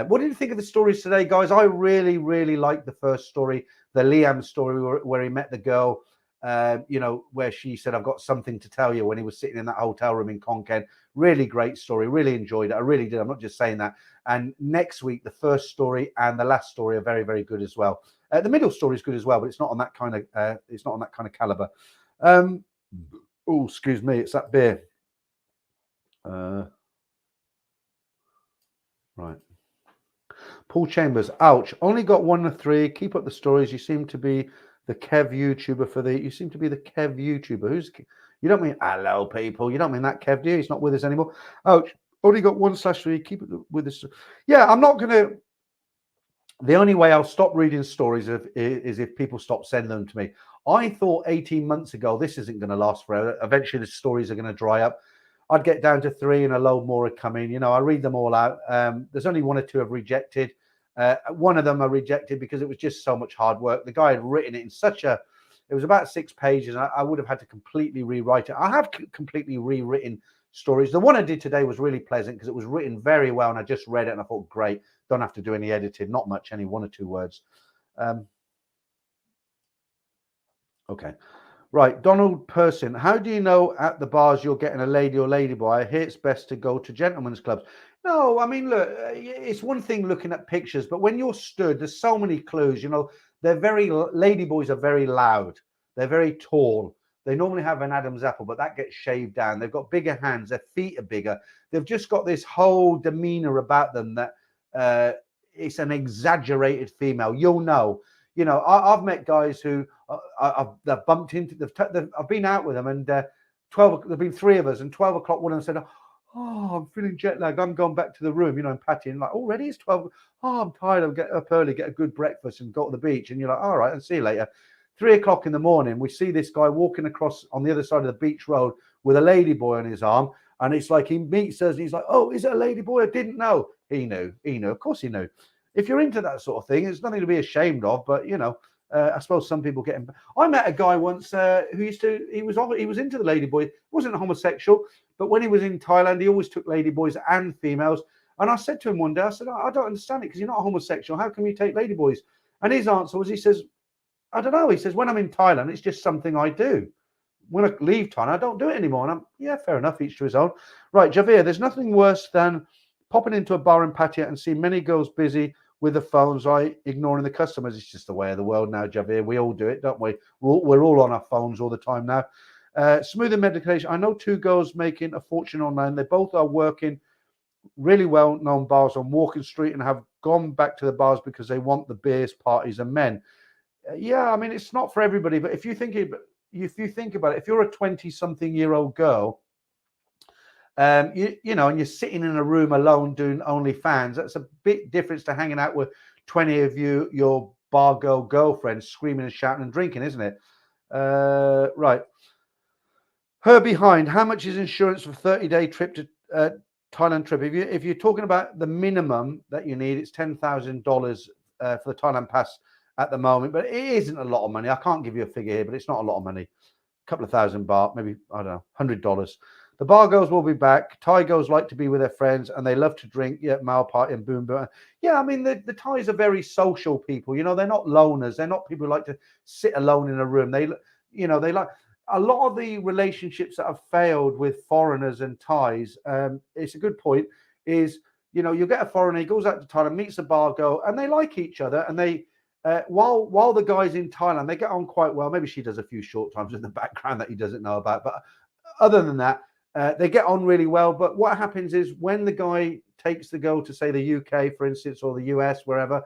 S1: What did you think of the stories today, guys? I really, really liked the first story, the Liam story where he met the girl, where she said, I've got something to tell you, when he was sitting in that hotel room in Konkan. Really great story. Really enjoyed it. I really did. I'm not just saying that. And next week, the first story and the last story are very, very good as well. The middle story is good as well, but it's not on that kind of caliber. Oh, excuse me, it's that beer. Right. Paul Chambers, ouch. Only got 1 of 3. Keep up the stories. You seem to be the Kev YouTuber You seem to be the Kev YouTuber. You don't mean hello people. You don't mean that Kev, do you? He's not with us anymore. Ouch. Only got 1/3. Keep it with us. Yeah, I'm not gonna. The only way I'll stop reading stories is if people stop sending them to me. I thought 18 months ago, this isn't going to last forever. Eventually, the stories are going to dry up. I'd get down to 3 and a load more would come in. I read them all out. There's only 1 or 2 I've rejected. One of them I rejected because it was just so much hard work. The guy had written it in it was about 6 pages. And I would have had to completely rewrite it. I have completely rewritten stories. The one I did today was really pleasant because it was written very well. And I just read it and I thought, great. Don't have to do any editing. Not much, only 1 or 2 words. Okay. Right, Donald Person, how do you know at the bars you're getting a lady or ladyboy? I hear it's best to go to gentlemen's clubs. No, I mean, look, it's one thing looking at pictures, but when you're stood, there's so many clues. Ladyboys are very loud. They're very tall. They normally have an Adam's apple, but that gets shaved down. They've got bigger hands. Their feet are bigger. They've just got this whole demeanor about them that it's an exaggerated female. You'll know. I've met guys who I've bumped into. I've been out with them, and 12. There've been 3 of us, and 12 o'clock. One of them said, "Oh, I'm feeling jet lagged. I'm going back to the room." And Patty, like, already it's 12. Oh, I'm tired. I'll get up early, get a good breakfast, and go to the beach. And you're like, all right, and see you later. 3 o'clock in the morning, we see this guy walking across on the other side of the beach road with a ladyboy on his arm, and it's like he meets us, and he's like, "Oh, is it a ladyboy? I didn't know." He knew. Of course, he knew. If you're into that sort of thing, it's nothing to be ashamed of. But I suppose some people get. I met a guy once who he was into the ladyboy. He wasn't a homosexual, but when he was in Thailand, he always took ladyboys and females. And I said to him one day, I said, I don't understand it because you're not a homosexual. How come you take ladyboys? And his answer was, he says, I don't know. He says, when I'm in Thailand, it's just something I do. When I leave Thailand, I don't do it anymore. And yeah, fair enough. Each to his own. Right, Javier, there's nothing worse than popping into a bar in Pattaya and seeing many girls busy with the phones, ignoring the customers. It's just the way of the world now, Javier. We all do it, don't we? We're all on our phones all the time now. Smoothing medication. I know 2 girls making a fortune online. They both are working really well-known bars on Walking Street and have gone back to the bars because they want the beers, parties, and men. Yeah, I mean, it's not for everybody, but if you think about it, if you're a 20-something-year-old girl, you know, and you're sitting in a room alone doing OnlyFans, that's a big difference to hanging out with 20 of your bar girl girlfriends screaming and shouting and drinking, isn't it? Right. Her behind. How much is insurance for 30-day trip to Thailand trip? If you're talking about the minimum that you need, it's $10,000 for the Thailand pass at the moment, but it isn't a lot of money. I can't give you a figure here, but it's not a lot of money. A couple of thousand baht, maybe, I don't know, $100. The bar girls will be back. Thai girls like to be with their friends and they love to drink. Yeah, male party and boom, boom. Yeah, I mean, the Thais are very social people. You know, they're not loners. They're not people who like to sit alone in a room. They like a lot of the relationships that have failed with foreigners and Thais. It's a good point. Is, you know, you get a foreigner, he goes out to Thailand, meets a bar girl, and they like each other, and they. While the guy's in Thailand, they get on quite well. Maybe she does a few short times in the background that he doesn't know about. But other than that, they get on really well. But what happens is when the guy takes the girl to, say, the UK, for instance, or the US, wherever,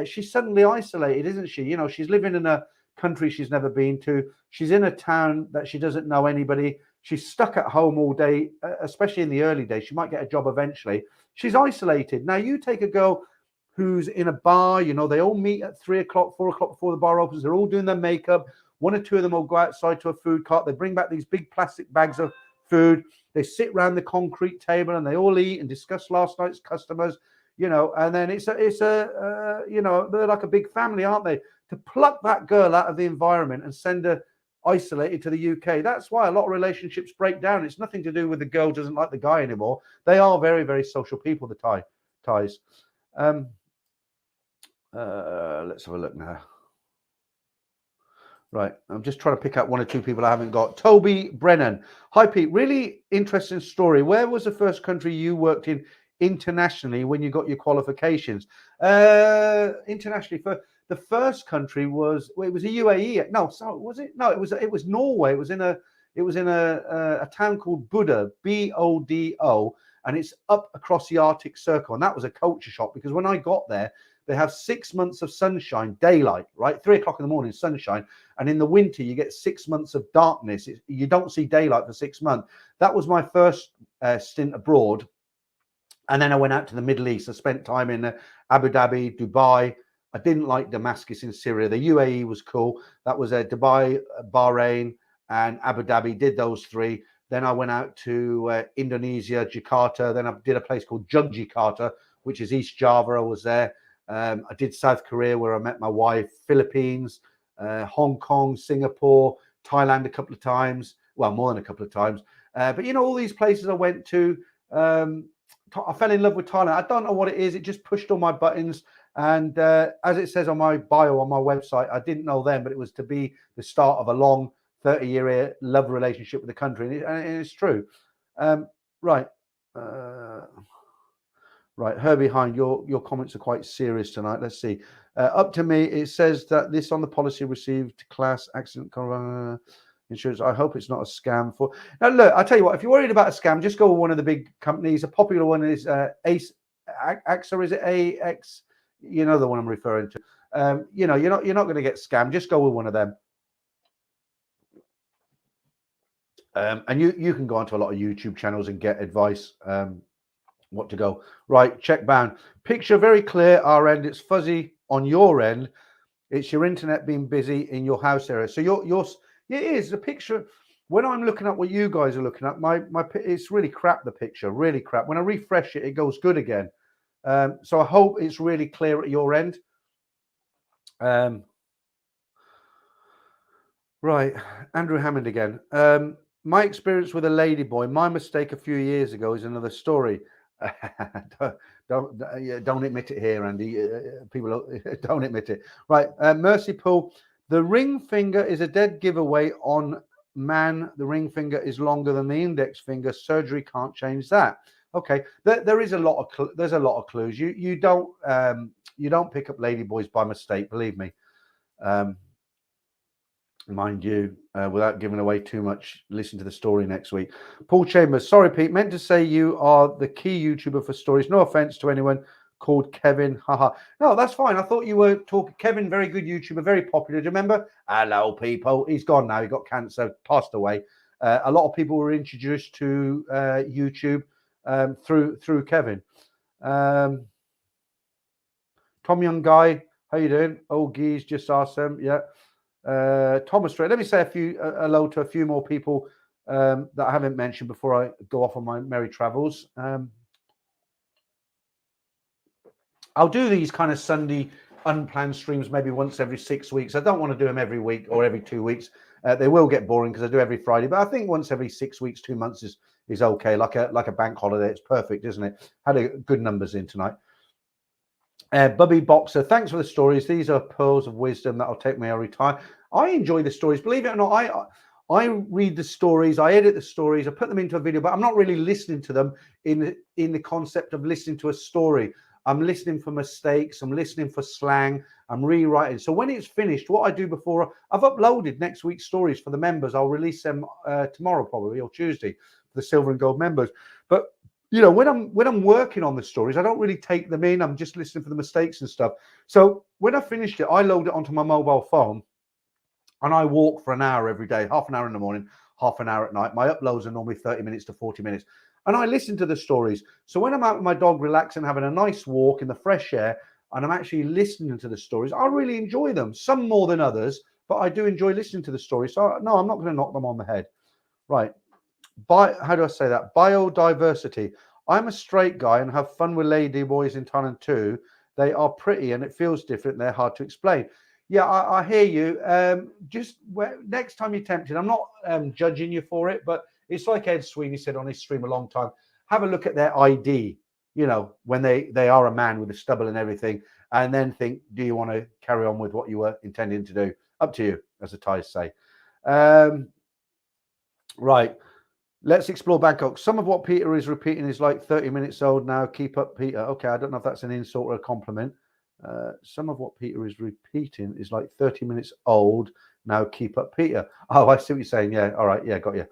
S1: she's suddenly isolated, isn't she? You know, she's living in a country she's never been to. She's in a town that she doesn't know anybody. She's stuck at home all day, especially in the early days. She might get a job eventually. She's isolated. Now, you take a girl who's in a bar, you know, they all meet at 3 o'clock, 4 o'clock before the bar opens. They're all doing their makeup. 1 or 2 of them will go outside to a food cart. They bring back these big plastic bags of food. They sit around the concrete table and they all eat and discuss last night's customers, you know, and then it's a you know, they're like a big family, aren't they? To pluck that girl out of the environment and send her isolated to the UK. That's why a lot of relationships break down. It's nothing to do with the girl doesn't like the guy anymore. They are very, very social people, the Thais. Let's have a look now. Right, I'm just trying to pick out 1 or 2 people I haven't got. Toby Brennan. Hi, Pete. Really interesting story. Where was the first country you worked in internationally when you got your qualifications? Internationally, for the first country was, well, it was a UAE. No, so was it? No, it was Norway. It was in a town called Bodo, Bodo, and it's up across the Arctic Circle. And that was a culture shock because when I got there, they have 6 months of sunshine, daylight, right? 3 o'clock in the morning, sunshine. And in the winter, you get 6 months of darkness. You don't see daylight for 6 months. That was my first stint abroad. And then I went out to the Middle East. I spent time in Abu Dhabi, Dubai. I didn't like Damascus in Syria. The UAE was cool. That was Dubai, Bahrain, and Abu Dhabi. Did those 3. Then I went out to Indonesia, Jakarta. Then I did a place called Yogyakarta, which is East Java. I was there. I did South Korea, where I met my wife, Philippines, Hong Kong, Singapore, Thailand a couple of times. Well, more than a couple of times. But, you know, all these places I went to, I fell in love with Thailand. I don't know what it is. It just pushed all my buttons. And as it says on my bio on my website, I didn't know then, but it was to be the start of a long 30-year love relationship with the country. And it's true. Right. Right, her behind, your comments are quite serious tonight. Let's see. Up to me, it says that this on the policy received class accident insurance. I hope it's not a scam. For now, look, I tell you what, if you're worried about a scam, just go with one of the big companies. A popular one is AXA, is it AX? You know the one I'm referring to. You know, you're not going to get scammed. Just go with one of them. And you can go onto a lot of YouTube channels and get advice. What to go. Right, check bound. Picture very clear our end. It's fuzzy on your end. It's your internet being busy in your house area. So it is the picture. When I'm looking at what you guys are looking at, my it's really crap, the picture, really crap. When I refresh it, it goes good again. So I hope it's really clear at your end. Right, Andrew Hammond again. My experience with a ladyboy, my mistake a few years ago is another story. Don't admit it here, Andy. People don't admit it. Right, Mercy Pool. The ring finger is a dead giveaway on man. The ring finger is longer than the index finger. Surgery can't change that. Okay, there is a lot of there's a lot of clues. You don't pick up ladyboys by mistake. Believe me. mind you, without giving away too much, listen to the story next week. Paul Chambers, sorry, Pete, meant to say you are the key YouTuber for stories. No offense to anyone called Kevin. Haha. No, that's fine. I thought you were talking. Kevin, very good YouTuber, very popular. Do you remember? Hello, people. He's gone now. He got cancer, passed away. A lot of people were introduced to YouTube through Kevin. Tom Young Guy, how you doing? Oh, geez, just awesome. Yeah. Thomas Strait. Let me say hello to a few more people that I haven't mentioned before I go off on my merry travels. I'll do these kind of Sunday unplanned streams maybe once every 6 weeks. I don't want to do them every week or every 2 weeks. They will get boring because I do every Friday, but I think once every 6 weeks, 2 months is okay. Like a bank holiday, it's perfect, isn't it? Had a good numbers in tonight. Bubby Boxer, thanks for the stories. These are pearls of wisdom that'll take me. I'll retire. I enjoy the stories. Believe it or not, I read the stories, I edit the stories, I put them into a video, but I'm not really listening to them in the concept of listening to a story. I'm listening for mistakes. I'm listening for slang. I'm rewriting. So when it's finished, what I do before, I've uploaded next week's stories for the members. I'll release them tomorrow probably or Tuesday for the silver and gold members. But you know, when I'm working on the stories, I don't really take them in. I'm just listening for the mistakes and stuff. So when I finished it, I load it onto my mobile phone and I walk for an hour every day, half an hour in the morning, half an hour at night. My uploads are normally 30 minutes to 40 minutes. And I listen to the stories. So when I'm out with my dog relaxing, having a nice walk in the fresh air, and I'm actually listening to the stories, I really enjoy them. Some more than others, but I do enjoy listening to the stories. So no, I'm not going to knock them on the head. Right. How do I say that? Biodiversity. I'm a straight guy and have fun with lady boys in Thailand too. They are pretty and it feels different. They're hard to explain. Yeah, I hear you. Next time you're tempted, I'm not judging you for it, but it's like Ed Sweeney said on his stream a long time. Have a look at their ID, you know, when they are a man with a stubble and everything, and then think, do you want to carry on with what you were intending to do? Up to you, as the Thais say. Right. Let's explore Bangkok. Some of what Peter is repeating is like 30 minutes old now. Keep up, Peter. Okay, I don't know if that's an insult or a compliment. Some of what Peter is repeating is like 30 minutes old now. Keep up, Peter. Oh, I see what you're saying. Yeah, all right. Yeah, got you.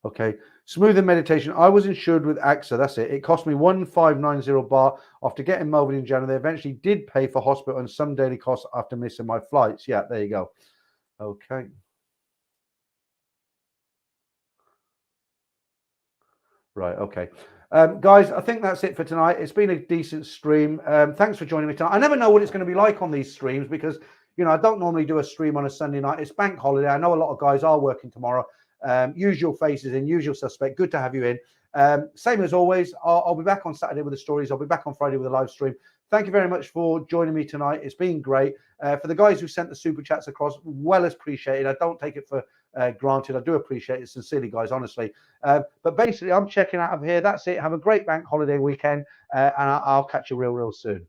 S1: Okay. Smooth and meditation. I was insured with AXA. That's it. It cost me 1590 baht after getting COVID in January. They eventually did pay for hospital and some daily costs after missing my flights. Yeah, there you go. Okay. Right. Okay. Guys, I think that's it for tonight. It's been a decent stream. Thanks for joining me tonight. I never know what it's going to be like on these streams because, you know, I don't normally do a stream on a Sunday night. It's bank holiday. I know a lot of guys are working tomorrow. Usual faces in, usual suspect. Good to have you in. Same as always, I'll be back on Saturday with the stories. I'll be back on Friday with a live stream. Thank you very much for joining me tonight. It's been great. For the guys who sent the super chats across, well appreciated. I don't take it for granted. I do appreciate it sincerely, guys, honestly. But basically, I'm checking out of here. That's it. Have a great bank holiday weekend, and I'll catch you real soon.